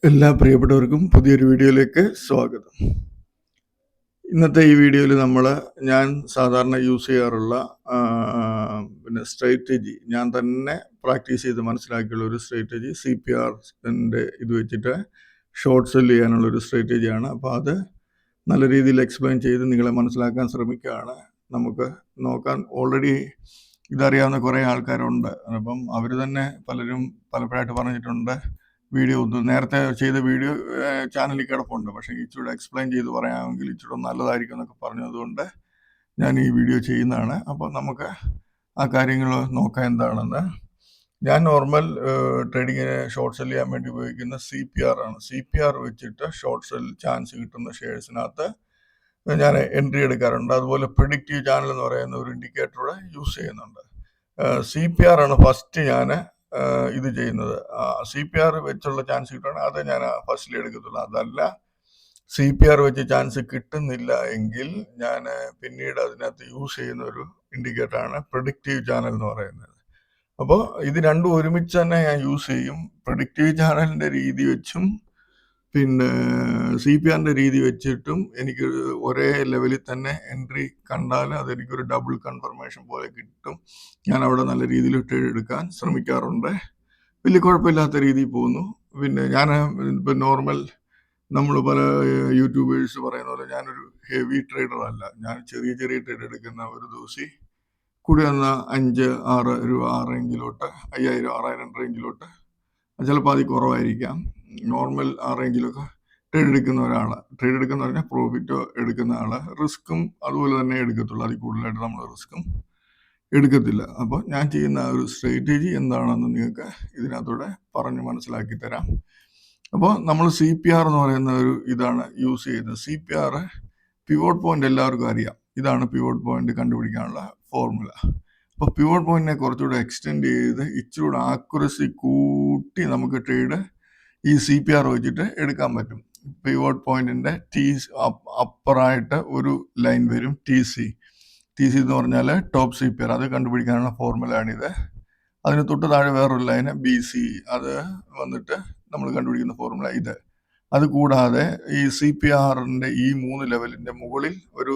എല്ലാ പ്രിയപ്പെട്ടവർക്കും പുതിയൊരു വീഡിയോയിലേക്ക് സ്വാഗതം. ഇന്നത്തെ ഈ വീഡിയോയിൽ ഞാൻ സാധാരണ യൂസ് ചെയ്യാറുള്ള സ്ട്രാറ്റജി ഞാൻ തന്നെ പ്രാക്ടീസ് ചെയ്ത് മനസ്സിലാക്കിയുള്ള ഒരു സ്ട്രാറ്റജി CPRൻ്റെ ഇത് വെച്ചിട്ട് ഷോർട്ട് സെല്ല് ചെയ്യാനുള്ളൊരു സ്ട്രാറ്റജിയാണ്. അപ്പോൾ അത് നല്ല രീതിയിൽ എക്സ്പ്ലെയിൻ ചെയ്ത് നിങ്ങളെ മനസ്സിലാക്കാൻ ശ്രമിക്കുകയാണ്. നമുക്ക് നോക്കാൻ ഓൾറെഡി ഇതറിയാവുന്ന കുറേ ആൾക്കാരുണ്ട്. അപ്പം അവർ തന്നെ പലപ്പോഴായിട്ട് പറഞ്ഞിട്ടുണ്ട്, വീഡിയോ നേരത്തെ ചെയ്ത വീഡിയോ ചാനലിൽ കിടപ്പുണ്ട്, പക്ഷേ ഇച്ചിരി എക്സ്പ്ലെയിൻ ചെയ്ത് പറയാമെങ്കിൽ ഇച്ചിരി നല്ലതായിരിക്കും എന്നൊക്കെ പറഞ്ഞതുകൊണ്ട് ഞാൻ ഈ വീഡിയോ ചെയ്യുന്നതാണ്. അപ്പോൾ നമുക്ക് ആ കാര്യങ്ങൾ നോക്കാം എന്താണെന്ന്. ഞാൻ നോർമൽ ട്രേഡിങ്ങിന് ഷോർട്ട് സെൽ ചെയ്യാൻ വേണ്ടി ഉപയോഗിക്കുന്ന CPR ആണ്. CPR വെച്ചിട്ട് ഷോർട്ട് സെൽ ചാൻസ് കിട്ടുന്ന ഷെയർസിനകത്ത് ഞാൻ എൻട്രി എടുക്കാറുണ്ട്. അതുപോലെ പ്രിഡിക്റ്റീവ് ചാനൽ എന്ന് പറയുന്ന ഒരു ഇൻഡിക്കേറ്ററൂടെ യൂസ് ചെയ്യുന്നുണ്ട്. CPR ആണ് ഫസ്റ്റ് ഞാൻ ഇത് ചെയ്യുന്നത്. CPR വെച്ചുള്ള ചാൻസ് കിട്ടുകയാണെങ്കിൽ അത് ഞാൻ ഫസ്റ്റിൽ എടുക്കത്തുള്ളൂ. അതല്ല CPR വെച്ച് ചാൻസ് കിട്ടുന്നില്ല എങ്കിൽ ഞാൻ പിന്നീട് അതിനകത്ത് യൂസ് ചെയ്യുന്ന ഒരു ഇൻഡിക്കേറ്ററാണ് പ്രിഡിക്റ്റീവ് ചാനൽ എന്ന് പറയുന്നത്. അപ്പോൾ ഇത് രണ്ടും ഒരുമിച്ച് തന്നെ ഞാൻ യൂസ് ചെയ്യും. പ്രിഡിക്റ്റീവ് ചാനലിൻ്റെ രീതി വെച്ചും പിന്നെ CPRൻ്റെ രീതി വെച്ചിട്ടും എനിക്ക് ഒരേ ലെവലിൽ തന്നെ എൻട്രി കണ്ടാൽ അതെനിക്കൊരു ഡബിൾ കൺഫർമേഷൻ പോലെ കിട്ടും. ഞാൻ അവിടെ നല്ല രീതിയിൽ ട്രേഡ് എടുക്കാൻ ശ്രമിക്കാറുണ്ട്. വലിയ കുഴപ്പമില്ലാത്ത രീതിയിൽ പോകുന്നു. പിന്നെ ഞാൻ ഇപ്പം നോർമൽ നമ്മൾ പല യൂട്യൂബേഴ്സ് പറയുന്ന പോലെ ഞാനൊരു ഹെവി ട്രേഡർ അല്ല. ഞാൻ ചെറിയ ട്രേഡ് എടുക്കുന്ന ഒരു ദിവസം കൂടി വന്ന 5-6 രൂപ ആ റേഞ്ചിലോട്ട് 5000-6000 റേഞ്ചിലോട്ട്, ചിലപ്പോൾ അതിൽ കുറവായിരിക്കാം, നോർമൽ ആ റേഞ്ചിലൊക്കെ ട്രേഡ് എടുക്കുന്ന പറഞ്ഞാൽ പ്രോഫിറ്റ് എടുക്കുന്ന ആൾ റിസ്ക്കും അതുപോലെ തന്നെ എടുക്കത്തുള്ളൂ. അതിൽ കൂടുതലായിട്ട് നമ്മൾ റിസ്ക്കും എടുക്കത്തില്ല. അപ്പോൾ ഞാൻ ചെയ്യുന്ന ഒരു സ്ട്രാറ്റജി എന്താണെന്ന് നിങ്ങൾക്ക് ഇതിനകത്തൂടെ പറഞ്ഞ് മനസ്സിലാക്കി തരാം. അപ്പോൾ നമ്മൾ CPR എന്ന് പറയുന്ന ഒരു ഇതാണ് യൂസ് ചെയ്യുന്നത്. CPR പിവോട്ട് പോയിന്റ് എല്ലാവർക്കും അറിയാം. ഇതാണ് പിവോട്ട് പോയിന്റ് കണ്ടുപിടിക്കാനുള്ള ഫോർമുല. അപ്പോൾ പിവോട്ട് പോയിന്റിനെ കുറച്ചുകൂടെ എക്സ്റ്റെൻഡ് ചെയ്ത് ഇച്ചിരൂടെ ആക്യുറസി കൂട്ടി നമുക്ക് ട്രേഡ് ഈ CPR വെച്ചിട്ട് എടുക്കാൻ പറ്റും. പിവോട്ട് പോയിന്റിന്റെ അപ്പറായിട്ട് ഒരു ലൈൻ വരും, TC എന്ന് പറഞ്ഞാൽ ടോപ്പ് CPR. അത് കണ്ടുപിടിക്കാനുള്ള ഫോർമുലയാണിത്. അതിന് തൊട്ട് താഴെ വേറൊരു ലൈന് BC, അത് വന്നിട്ട് നമ്മൾ കണ്ടുപിടിക്കുന്ന ഫോർമുല ഇത്. അത് കൂടാതെ ഈ CPRൻ്റെ ഈ 3 ലെവലിൻ്റെ മുകളിൽ ഒരു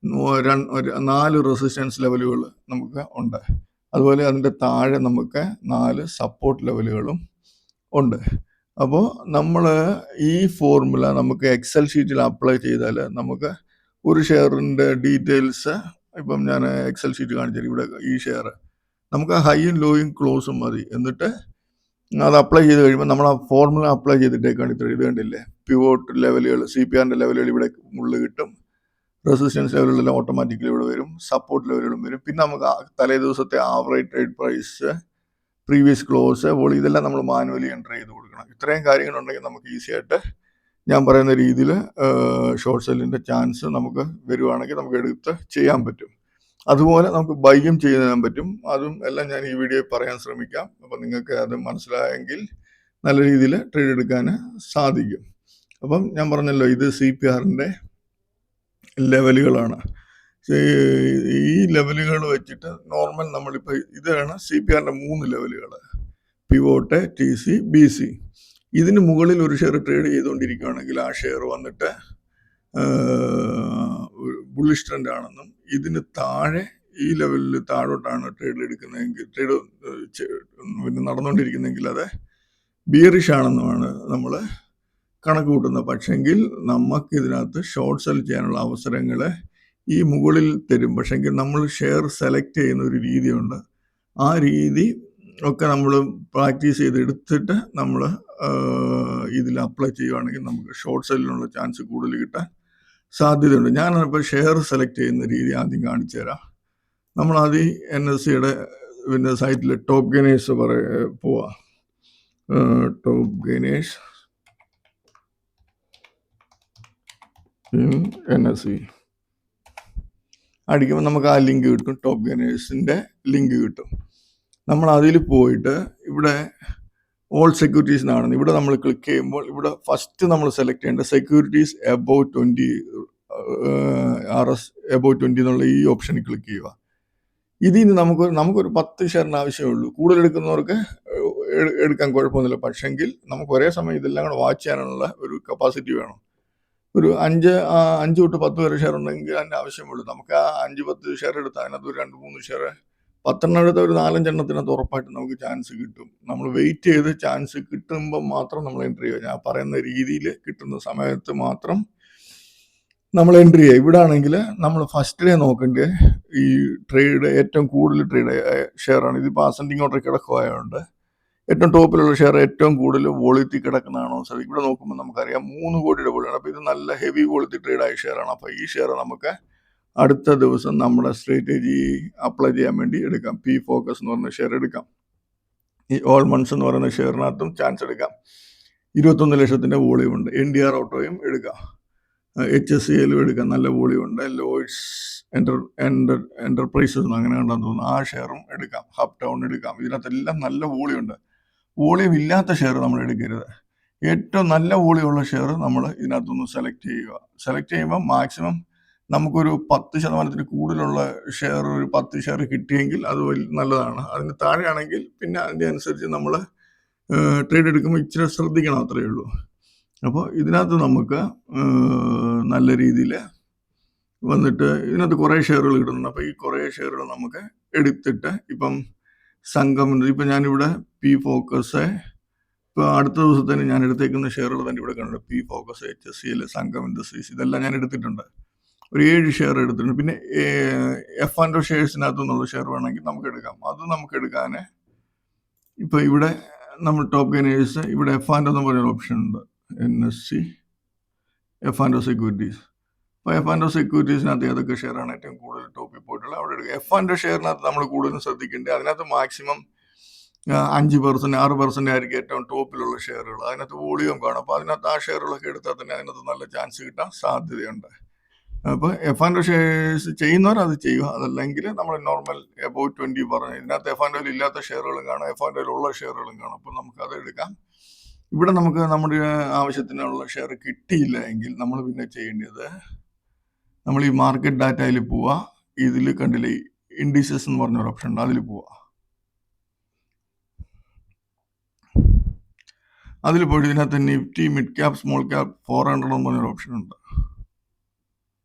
4 റെസിസ്റ്റൻസ് ലെവലുകൾ നമുക്ക് ഉണ്ട്. അതുപോലെ അതിൻ്റെ താഴെ നമുക്ക് 4 സപ്പോർട്ട് ലെവലുകളും ഉണ്ട്. അപ്പോൾ നമ്മൾ ഈ ഫോർമുല നമുക്ക് എക്സൽ ഷീറ്റിൽ അപ്ലൈ ചെയ്താൽ നമുക്ക് ഒരു ഷെയറിൻ്റെ ഡീറ്റെയിൽസ്, ഇപ്പം ഞാൻ എക്സൽ ഷീറ്റ് കാണിച്ചാൽ ഇവിടെ ഈ ഷെയർ നമുക്ക് ഹൈയും ലോയും ക്ലോസും മതി. എന്നിട്ട് അത് അപ്ലൈ ചെയ്ത് കഴിയുമ്പോൾ നമ്മൾ ആ ഫോർമുല അപ്ലൈ ചെയ്തിട്ടേക്കാണ് ഇത് കണ്ടില്ലേ, പിവോട്ട് ലെവലുകൾ, CPRൻ്റെ ലെവലുകൾ ഇവിടെ മുകളിൽ കിട്ടും, റെസിസ്റ്റൻസ് ലെവലുകളെല്ലാം ഓട്ടോമാറ്റിക്കലി ഇവിടെ വരും, സപ്പോർട്ട് ലെവലുകളും വരും. പിന്നെ നമുക്ക് തലേ ദിവസത്തെ average trade price, previous close, ഇതെല്ലാം നമ്മൾ മാനുവലി എൻ്റർ ചെയ്ത് കൊടുക്കണം. ഇത്രയും കാര്യങ്ങളുണ്ടെങ്കിൽ നമുക്ക് ഈസി ആയിട്ട് ഞാൻ പറയുന്ന രീതിയിൽ ഷോർട്ട് സെല്ലിൻ്റെ ചാൻസ് നമുക്ക് വരുവാണെങ്കിൽ നമുക്ക് എടുത്ത് ചെയ്യാൻ പറ്റും. അതുപോലെ നമുക്ക് ബൈയും ചെയ്യാൻ പറ്റും. അതും എല്ലാം ഞാൻ ഈ വീഡിയോയിൽ പറയാൻ ശ്രമിക്കാം. അപ്പം നിങ്ങൾക്ക് അത് മനസ്സിലായെങ്കിൽ നല്ല രീതിയിൽ ട്രേഡ് എടുക്കാൻ സാധിക്കും. അപ്പം ഞാൻ പറഞ്ഞല്ലോ, ഇത് CPRൻ്റെ ലെവലുകളാണ്. ഈ ലെവലുകൾ വെച്ചിട്ട് നോർമൽ നമ്മളിപ്പോൾ ഇതാണ് CPRൻ്റെ 3 ലെവലുകൾ, പിവോട്ട്, TC, BC. ഇതിന് മുകളിൽ ഒരു ഷെയർ ട്രേഡ് ചെയ്തുകൊണ്ടിരിക്കുകയാണെങ്കിൽ ആ ഷെയർ വന്നിട്ട് ബുള്ളിഷ് ട്രെൻഡ് ആണെന്നും, ഇതിന് താഴെ ഈ ലെവലിൽ താഴോട്ടാണ് ട്രേഡ് എടുക്കുന്നതെങ്കിൽ, ട്രേഡ് പിന്നെ നടന്നുകൊണ്ടിരിക്കുന്നതെങ്കിൽ അത് ബിയറിഷ് ആണെന്നുമാണ് നമ്മൾ കണക്ക് കൂട്ടുന്നത്. പക്ഷെങ്കിൽ നമുക്കിതിനകത്ത് ഷോർട്ട് സെൽ ചെയ്യാനുള്ള അവസരങ്ങൾ ഈ മുകളിൽ തരും. പക്ഷെങ്കിൽ നമ്മൾ ഷെയർ സെലക്ട് ചെയ്യുന്ന ഒരു രീതിയുണ്ട്. ആ രീതി ഒക്കെ നമ്മൾ പ്രാക്ടീസ് ചെയ്തെടുത്തിട്ട് നമ്മൾ ഇതിൽ അപ്ലൈ ചെയ്യുകയാണെങ്കിൽ നമുക്ക് ഷോർട്ട് സെല്ലിനുള്ള ചാൻസ് കൂടുതൽ കിട്ടാൻ സാധ്യതയുണ്ട്. ഞാനിപ്പോൾ ഷെയർ സെലക്ട് ചെയ്യുന്ന രീതി ആദ്യം കാണിച്ചു തരാം. നമ്മളാദ്യം NSEയുടെ പിന്നെ സൈറ്റിൽ ടോപ്പ് ഗെയിനേഴ്സ് പോവാം. ടോപ്പ് ഗെയിനേഴ്സ് NSE അടിക്കുമ്പോൾ നമുക്ക് ആ ലിങ്ക് കിട്ടും, ടോപ്പ് ഗെയിനേഴ്സിൻ്റെ ലിങ്ക് കിട്ടും. നമ്മൾ അതിൽ പോയിട്ട് ഇവിടെ ഓൾ സെക്യൂരിറ്റീസ് എന്നാണ്. ഇവിടെ നമ്മൾ ക്ലിക്ക് ചെയ്യുമ്പോൾ ഇവിടെ ഫസ്റ്റ് നമ്മൾ സെലക്ട് ചെയ്യേണ്ട സെക്യൂരിറ്റീസ് എബോവ് 20 RS എബോവ് 20 എന്നുള്ള ഈ ഓപ്ഷനിൽ ക്ലിക്ക് ചെയ്യുക. ഇതിൽ നിന്ന് നമുക്കൊരു 10 ഷെയറിന് ആവശ്യമേ ഉള്ളൂ. കൂടുതൽ എടുക്കുന്നവർക്ക് എടുക്കാൻ കുഴപ്പമൊന്നുമില്ല. പക്ഷെങ്കിൽ നമുക്ക് ഒരേ സമയം ഇതെല്ലാം കൂടെ വാച്ച് ചെയ്യാനുള്ള ഒരു കപ്പാസിറ്റി വേണം. ഒരു 5 തൊട്ട് 10 വരെ ഷെയർ ഉണ്ടെങ്കിൽ അതിൻ്റെ ആവശ്യമുള്ളൂ. നമുക്ക് ആ 5-10 ഷെയർ എടുത്താൽ അതിനകത്ത് ഒരു 2-3 ഷെയർ 10 എടുത്ത ഒരു 4-5 എണ്ണത്തിനകത്ത് ഉറപ്പായിട്ട് നമുക്ക് ചാൻസ് കിട്ടും. നമ്മൾ വെയിറ്റ് ചെയ്ത് ചാൻസ് കിട്ടുമ്പോൾ മാത്രം നമ്മൾ എൻട്രി ചെയ്യുക. ഞാൻ പറയുന്ന രീതിയിൽ കിട്ടുന്ന സമയത്ത് മാത്രം നമ്മൾ എൻട്രി ചെയ്യുക. ഇവിടെ ആണെങ്കിൽ നമ്മൾ ഫസ്റ്റ് ഡേ നോക്കേണ്ടത് ഈ ട്രേഡ് ഏറ്റവും കൂടുതൽ ട്രേഡ് ഷെയറാണ്. ഇതിപ്പോൾ അസെൻഡിങ് ഓർഡർ കിടക്കുകയായതുകൊണ്ട് ഏറ്റവും ടോപ്പിലുള്ള ഷെയർ ഏറ്റവും കൂടുതൽ വോളിറ്റി കിടക്കുന്നതാണോ സാർ? ഇവിടെ നോക്കുമ്പോൾ നമുക്കറിയാം 3 കോടിയുടെ വോളിയാണ്. അപ്പോൾ ഇത് നല്ല ഹെവി വോളിറ്റി ട്രേഡായ ഷെയറാണ്. അപ്പോൾ ഈ ഷെയർ നമുക്ക് അടുത്ത ദിവസം നമ്മുടെ സ്ട്രാറ്റജി അപ്ലൈ ചെയ്യാൻ വേണ്ടി എടുക്കാം. പി ഫോക്കസ് എന്ന് പറയുന്ന ഷെയർ എടുക്കാം. ഈ ഓൾ മൺസ് എന്ന് പറയുന്ന ഷെയറിനകത്തും ചാൻസ് എടുക്കാം. 21 ലക്ഷത്തിൻ്റെ വോളിയം ഉണ്ട്. NDR ഓട്ടോയും എടുക്കാം. HSCLും എടുക്കാം. നല്ല വോളിയം ഉണ്ട്. ലോയ്ഡ്സ് എന്റർപ്രൈസസ് അങ്ങനെ കണ്ടെന്ന് തോന്നുന്നു. ആ ഷെയറും എടുക്കാം. ഹബ് ടൗൺ എടുക്കാം. ഇതിനകത്തെല്ലാം നല്ല വോളിയം ഉണ്ട്. വോളിയം ഇല്ലാത്ത ഷെയർ നമ്മൾ എടുക്കരുത്. ഏറ്റവും നല്ല വോളിയമുള്ള ഷെയർ നമ്മൾ ഇതിനകത്തൊന്ന് സെലക്ട് ചെയ്യുക. സെലക്ട് ചെയ്യുമ്പോൾ മാക്സിമം നമുക്കൊരു 10% കൂടുതലുള്ള ഷെയർ, ഒരു 10 ഷെയർ കിട്ടിയെങ്കിൽ അത് നല്ലതാണ്. അതിന് താഴെയാണെങ്കിൽ പിന്നെ അതിൻ്റെ അനുസരിച്ച് നമ്മൾ ട്രേഡ് എടുക്കുമ്പോൾ ഇച്ചിരി ശ്രദ്ധിക്കണം, അത്രയേ ഉള്ളൂ. അപ്പോൾ ഇതിനകത്ത് നമുക്ക് നല്ല രീതിയിൽ വന്നിട്ട് ഇതിനകത്ത് കുറേ ഷെയറുകൾ കിട്ടുന്നുണ്ട്. അപ്പോൾ ഈ കുറേ ഷെയറുകൾ നമുക്ക് എടുത്തിട്ട് ഇപ്പം സംഘം, ഇപ്പം ഞാനിവിടെ പി ഫോക്കസ്, ഇപ്പോൾ അടുത്ത ദിവസത്തേന് ഞാൻ എടുത്തേക്കുന്ന ഷെയറുകൾ തന്നെ ഇവിടെ കണ്ടു. പി ഫോക്കസ്, HSCL, സംഘം ഇൻഡസ്ട്രീസ്, ഇതെല്ലാം ഞാൻ എടുത്തിട്ടുണ്ട്. ഒരു 7 ഷെയർ എടുത്തിട്ടുണ്ട്. പിന്നെ F&O ഷെയർസിനകത്തു നിന്നുള്ള ഷെയർ വേണമെങ്കിൽ നമുക്ക് എടുക്കാം. അത് നമുക്ക് എടുക്കാൻ ഇപ്പോൾ ഇവിടെ നമ്മൾ ടോപ്പ് ഗെയിനേഴ്സ്, ഇവിടെ F&O എന്ന് പറഞ്ഞൊരു ഓപ്ഷൻ ഉണ്ട്. NSE F&O securities. അപ്പോൾ F&O സെക്യൂരിറ്റീസിനകത്ത് ഏതൊക്കെ ഷെയറാണ് ഏറ്റവും കൂടുതൽ ടോപ്പിൽ പോയിട്ടുള്ളത് അവിടെ എടുക്കുക. F&O ഷെയറിനകത്ത് നമ്മൾ കൂടുതലും ശ്രദ്ധിക്കേണ്ടത് അതിനകത്ത് മാക്സിമം 5%, 6% ആയിരിക്കും ഏറ്റവും ടോപ്പിലുള്ള ഷെയറുകൾ. അതിനകത്ത് വോളിയം കാണും. അപ്പോൾ അതിനകത്ത് ആ ഷെയറുകളൊക്കെ എടുത്താൽ തന്നെ അതിനകത്ത് നല്ല ചാൻസ് കിട്ടാൻ സാധ്യതയുണ്ട്. അപ്പോൾ F&O ഷെയർസ് ചെയ്യുന്നവർ അത് ചെയ്യുക. അതല്ലെങ്കിൽ നമ്മൾ നോർമൽ എബൌട്ട് 20 പറഞ്ഞു. ഇതിനകത്ത് F&Oയിൽ ഇല്ലാത്ത ഷെയറുകളും കാണാം, F&Oയിൽ ഉള്ള ഷെയറുകളും കാണാം. അപ്പോൾ നമുക്ക് അത് എടുക്കാം. ഇവിടെ നമുക്ക് നമ്മുടെ ആവശ്യത്തിനുള്ള ഷെയർ കിട്ടിയില്ല എങ്കിൽ നമ്മൾ പിന്നെ ചെയ്യേണ്ടത്, നമ്മൾ ഈ മാർക്കറ്റ് ഡാറ്റയിൽ പോവുക. ഇതിൽ കണ്ടില്ലേ ഇൻഡിസസ് എന്ന് പറഞ്ഞൊരു ഓപ്ഷൻ ഉണ്ട്, അതിൽ പോവുക. അതിൽ പോയിട്ട് ഇതിനകത്ത് Nifty mid cap small cap 400 എന്ന് പറഞ്ഞൊരു ഓപ്ഷൻ ഉണ്ട്.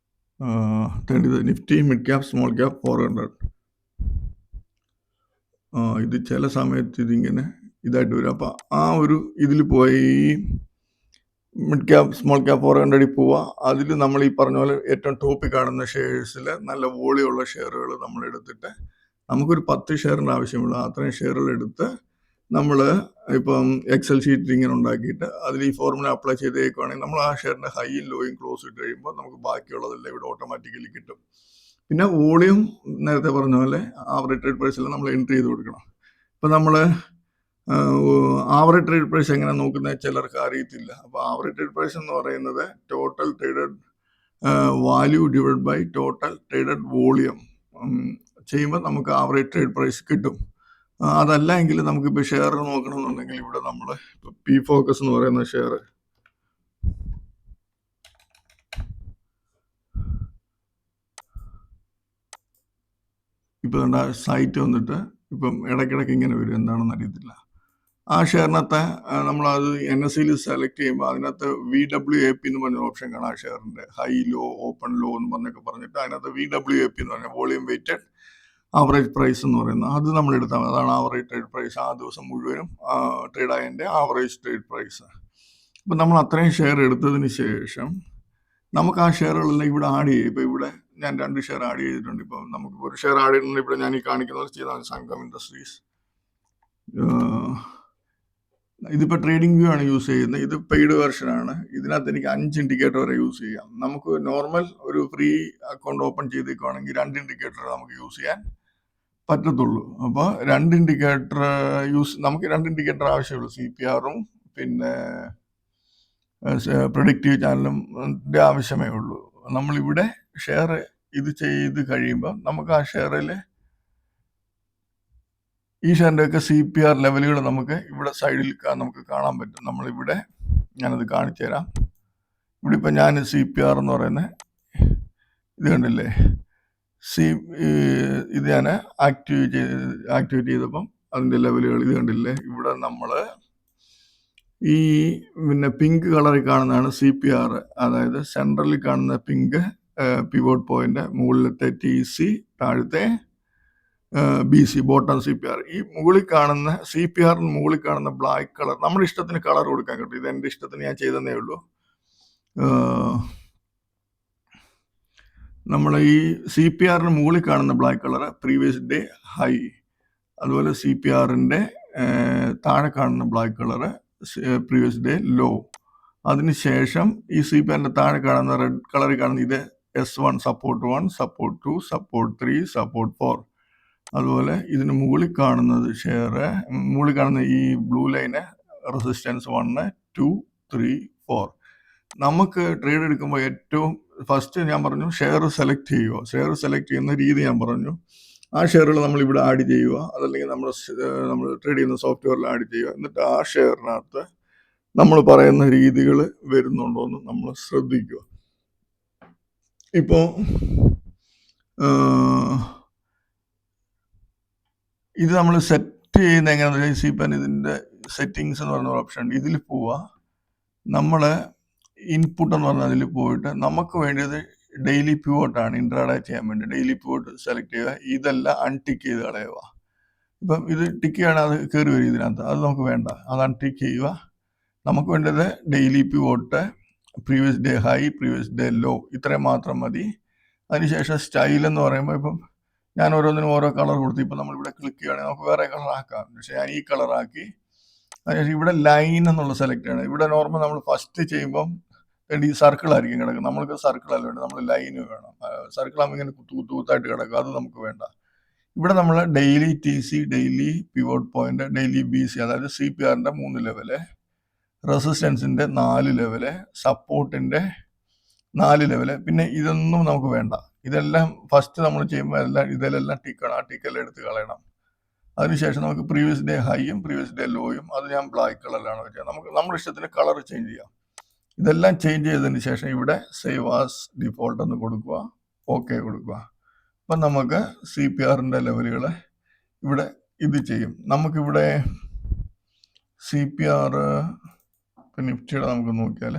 Nifty mid cap small cap 400. ഇത് ചില സമയത്ത് ഇതിങ്ങനെ ഇതായിട്ട് വരും. അപ്പോൾ ആ ഒരു ഇതിൽ പോയി മിഡ് ക്യാപ് സ്മോൾ ക്യാപ് 400 പോവുക. അതിൽ നമ്മൾ ഈ പറഞ്ഞ പോലെ ഏറ്റവും ടോപ്പിൽ കാണുന്ന ഷെയർസിൽ നല്ല വോളിയുള്ള ഷെയറുകൾ നമ്മൾ എടുത്തിട്ട്, നമുക്കൊരു 10 ഷെയറിൻ്റെ ആവശ്യമുള്ളൂ. അത്രയും ഷെയറുകൾ എടുത്ത് നമ്മൾ ഇപ്പം എക്സൽ ഷീറ്റ് ഇങ്ങനെ ഉണ്ടാക്കിയിട്ട് അതിൽ ഈ ഫോർമുല അപ്ലൈ ചെയ്തേക്കുവാണെങ്കിൽ നമ്മൾ ആ ഷെയറിൻ്റെ ഹൈയും ലോയും ക്ലോസ് ഇട്ട് കഴിയുമ്പോൾ നമുക്ക് ബാക്കിയുള്ളതെല്ലാം ഇവിടെ ഓട്ടോമാറ്റിക്കലി കിട്ടും. പിന്നെ വോളിയം നേരത്തെ പറഞ്ഞ പോലെ ആവറേജ് ട്രേഡ് പ്രൈസിൽ നമ്മൾ എൻട്രി ചെയ്ത് കൊടുക്കണം. ഇപ്പം നമ്മൾ ആവറേജ് ട്രേഡ് പ്രൈസ് എങ്ങനെ നോക്കുന്നത് ചിലർക്ക് അറിയത്തില്ല. അപ്പോൾ ആവറേജ് ട്രേഡ് പ്രൈസ് എന്ന് പറയുന്നത് total traded value divide by total traded volume ചെയ്യുമ്പോൾ നമുക്ക് ആവറേജ് ട്രേഡ് പ്രൈസ് കിട്ടും. അതല്ല എങ്കിൽ നമുക്കിപ്പോൾ ഷെയർ നോക്കണമെന്നുണ്ടെങ്കിൽ ഇവിടെ നമ്മൾ ഇപ്പോൾ പി ഫോക്കസ് എന്ന് പറയുന്ന ഷെയർ, ഇപ്പോൾ എന്താ സൈറ്റ് വന്നിട്ട് ഇപ്പം ഇടയ്ക്കിടയ്ക്ക് ഇങ്ങനെ വരും, എന്താണെന്ന് അറിയത്തില്ല. ആ ഷെയറിനകത്ത് നമ്മളത് NSEയിൽ സെലക്ട് ചെയ്യുമ്പോൾ അതിനകത്ത് VWAP എന്ന് പറഞ്ഞ ഓപ്ഷൻ കാണാം. ആ ഷെയറിൻ്റെ ഹൈ ലോ ഓപ്പൺ ലോ എന്ന് പറഞ്ഞൊക്കെ പറഞ്ഞിട്ട് അതിനകത്ത് VWAP എന്ന് പറഞ്ഞാൽ വോളിയം വെയ്റ്റഡ് ആവറേജ് പ്രൈസ് എന്ന് പറയുന്നത്, അത് നമ്മൾ എടുത്താൽ മതി. അതാണ് ആവറേജ് ട്രേഡ് പ്രൈസ്. ആ ദിവസം മുഴുവനും ട്രേഡ് ആയതിൻ്റെ ആവറേജ് ട്രേഡ് പ്രൈസ്. അപ്പം നമ്മൾ അത്രയും ഷെയർ എടുത്തതിന് ശേഷം നമുക്ക് ആ ഷെയറുകളെല്ലാം ഇവിടെ ആഡ് ചെയ്യും. ഇപ്പോൾ ഇവിടെ ഞാൻ 2 ഷെയർ ആഡ് ചെയ്തിട്ടുണ്ട്. ഇപ്പം നമുക്ക് ഒരു ഷെയർ ആഡ് ചെയ്തിട്ടുണ്ട്. ഇവിടെ ഞാൻ ഈ കാണിക്കുന്നത് ചെയ്താണ് സംഘം ഇൻഡസ്ട്രീസ്. ഇതിപ്പോൾ ട്രേഡിംഗ് വ്യൂ ആണ് യൂസ് ചെയ്യുന്നത്. ഇത് പെയ്ഡ് വെർഷനാണ്. ഇതിനകത്ത് എനിക്ക് 5 ഇൻഡിക്കേറ്റർ വരെ യൂസ് ചെയ്യാം. നമുക്ക് നോർമൽ ഒരു ഫ്രീ അക്കൗണ്ട് ഓപ്പൺ ചെയ്തേക്കുവാണെങ്കിൽ 2 ഇൻഡിക്കേറ്റർ നമുക്ക് യൂസ് ചെയ്യാൻ പറ്റത്തുള്ളൂ. അപ്പോൾ 2 ഇൻഡിക്കേറ്റർ നമുക്ക് 2 ഇൻഡിക്കേറ്റർ ആവശ്യമുള്ളൂ. CPR-ഉം പിന്നെ പ്രൊഡിക്റ്റീവ് ചാനലും ആവശ്യമേ ഉള്ളൂ. നമ്മളിവിടെ ഷെയർ ഇത് ചെയ്ത് കഴിയുമ്പോൾ നമുക്ക് ആ ഷെയറിൽ ഈ ഷെയറിൻ്റെയൊക്കെ CPR ലെവലുകൾ നമുക്ക് ഇവിടെ സൈഡിൽ നമുക്ക് കാണാൻ പറ്റും. നമ്മളിവിടെ ഞാനത് കാണിച്ചു തരാം. ഇവിടെ ഇപ്പം ഞാൻ CPR എന്ന് പറയുന്നത് ഇത് കണ്ടില്ലേ, ഇത് ഞാൻ ആക്ടിവേറ്റ് ചെയ്തപ്പം അതിൻ്റെ ലെവലുകൾ ഇത് കണ്ടില്ലേ. ഇവിടെ നമ്മൾ ഈ പിന്നെ പിങ്ക് കളറിൽ കാണുന്നതാണ് CPR, അതായത് സെൻട്രലിൽ കാണുന്ന പിങ്ക് പിവോട്ട് പോയിന്റ്, മുകളിലത്തെ TC, താഴത്തെ BC ബോട്ടം CPR. ഈ മുകളിൽ കാണുന്ന CPRന് മുകളിൽ കാണുന്ന ബ്ലാക്ക് കളർ നമ്മുടെ ഇഷ്ടത്തിന് കളർ കൊടുക്കാൻ കിട്ടും. ഇത് എൻ്റെ ഇഷ്ടത്തിന് ഞാൻ ചെയ്തതേ ഉള്ളൂ. നമ്മൾ ഈ CPRന് മുകളിൽ കാണുന്ന black colour previous day high, അതുപോലെ CPRൻ്റെ താഴെ കാണുന്ന black colour previous day low. അതിനുശേഷം ഈ CPRൻ്റെ താഴെ കാണുന്ന റെഡ് കളറിൽ കാണുന്ന ഇത് S1 support 1, support 2, support 3, support 4. അതുപോലെ ഇതിന് മുകളിൽ കാണുന്നത് മുകളിൽ കാണുന്ന ഈ ബ്ലൂ ലൈന് റെസിസ്റ്റൻസ് 1, 2, 3, 4. നമുക്ക് ട്രേഡ് എടുക്കുമ്പോൾ ഏറ്റവും ഫസ്റ്റ് ഞാൻ പറഞ്ഞു ഷെയർ സെലക്ട് ചെയ്യുക. ഷെയർ സെലക്ട് ചെയ്യുന്ന രീതി ഞാൻ പറഞ്ഞു. ആ ഷെയറുകൾ നമ്മൾ ഇവിടെ ആഡ് ചെയ്യുക, അതല്ലെങ്കിൽ നമ്മൾ ട്രേഡ് ചെയ്യുന്ന സോഫ്റ്റ്വെയറിൽ ആഡ് ചെയ്യുക. എന്നിട്ട് ആ ഷെയറിനകത്ത് നമ്മൾ പറയുന്ന രീതികൾ വരുന്നുണ്ടോ എന്ന് നമ്മൾ ശ്രദ്ധിക്കുക. ഇപ്പോൾ ഇത് നമ്മൾ സെറ്റ് ചെയ്യുന്ന എങ്ങനെയാണെന്ന് വെച്ചാൽ CPR ഇതിൻ്റെ സെറ്റിങ്സ് എന്ന് പറഞ്ഞ ഓപ്ഷൻ ഉണ്ട്. ഇതിൽ പോവുക, നമ്മൾ ഇൻപുട്ട് എന്ന് പറഞ്ഞാൽ അതിൽ പോയിട്ട് നമുക്ക് വേണ്ടിയത് ഡെയിലി പിവോട്ടാണ്. ഇൻട്രാഡേ ചെയ്യാൻ വേണ്ടി ഡെയിലി പിവോട്ട് സെലക്ട് ചെയ്യുക. ഇതെല്ലാം അൺടിക്ക് ചെയ്ത് കളയുക. ഇപ്പം ഇത് ടിക്ക് ചെയ്യണം, അത് കയറി വരും ഇതിനകത്ത്. അത് നമുക്ക് വേണ്ട, അത് അൺടിക്ക് ചെയ്യുക. നമുക്ക് വേണ്ടത് daily pivot, previous day high, previous day low, ഇത്രയും മാത്രം മതി. അതിനുശേഷം സ്റ്റൈൽ എന്ന് പറയുമ്പോൾ ഇപ്പം ഞാൻ ഓരോന്നിനും ഓരോ കളർ കൊടുത്തു. ഇപ്പം നമ്മളിവിടെ ക്ലിക്ക് ചെയ്യുകയാണെങ്കിൽ നമുക്ക് വേറെ കളർ ആക്കാം. പക്ഷേ ഞാൻ ഈ കളറാക്കി. അതിനുശേഷം ഇവിടെ ലൈൻ എന്നുള്ള സെലക്ട് ചെയ്യണം. ഇവിടെ നോർമൽ നമ്മൾ ഫസ്റ്റ് ചെയ്യുമ്പം ഈ സർക്കിൾ ആയിരിക്കും കിടക്കും. നമ്മൾക്ക് സർക്കിൾ അല്ല വേണ്ട, നമ്മൾ ലൈന് വേണം. സർക്കിൾ ആകുമ്പോൾ ഇങ്ങനെ കുത്തായിട്ട് കിടക്കും, അത് നമുക്ക് വേണ്ട. ഇവിടെ നമ്മൾ daily TC, daily pivot point, daily BC, അതായത് CPRൻ്റെ 3 ലെവല്, റെസിസ്റ്റൻസിൻ്റെ 4 ലെവല്, സപ്പോർട്ടിൻ്റെ 4 ലെവല്. പിന്നെ ഇതൊന്നും നമുക്ക് വേണ്ട. ഇതെല്ലാം ഫസ്റ്റ് നമ്മൾ ചെയ്യുമ്പോൾ ഇതിലെല്ലാം ടിക്കണം. ആ ടിക്കെല്ലാം എടുത്ത് കളയണം. അതിനുശേഷം നമുക്ക് പ്രീവിയസ് ഡേ ഹൈയും പ്രീവിയസ് ഡേ ലോയും, അത് ഞാൻ ബ്ലാക്ക് കളറിലാണ് വെച്ചത്. നമുക്ക് നമ്മുടെ ഇഷ്ടത്തിന് കളർ ചേഞ്ച് ചെയ്യാം. ഇതെല്ലാം ചേഞ്ച് ചെയ്തതിന് ശേഷം ഇവിടെ സേവ് ആസ് ഡിഫോൾട്ട് എന്ന് കൊടുക്കുക, ഓക്കെ കൊടുക്കുക. അപ്പം നമുക്ക് CPRൻ്റെ ലെവലുകൾ ഇവിടെ ഇത് ചെയ്യും. നമുക്കിവിടെ CPR നിഫ്റ്റിയുടെ നമുക്ക് നോക്കിയാൽ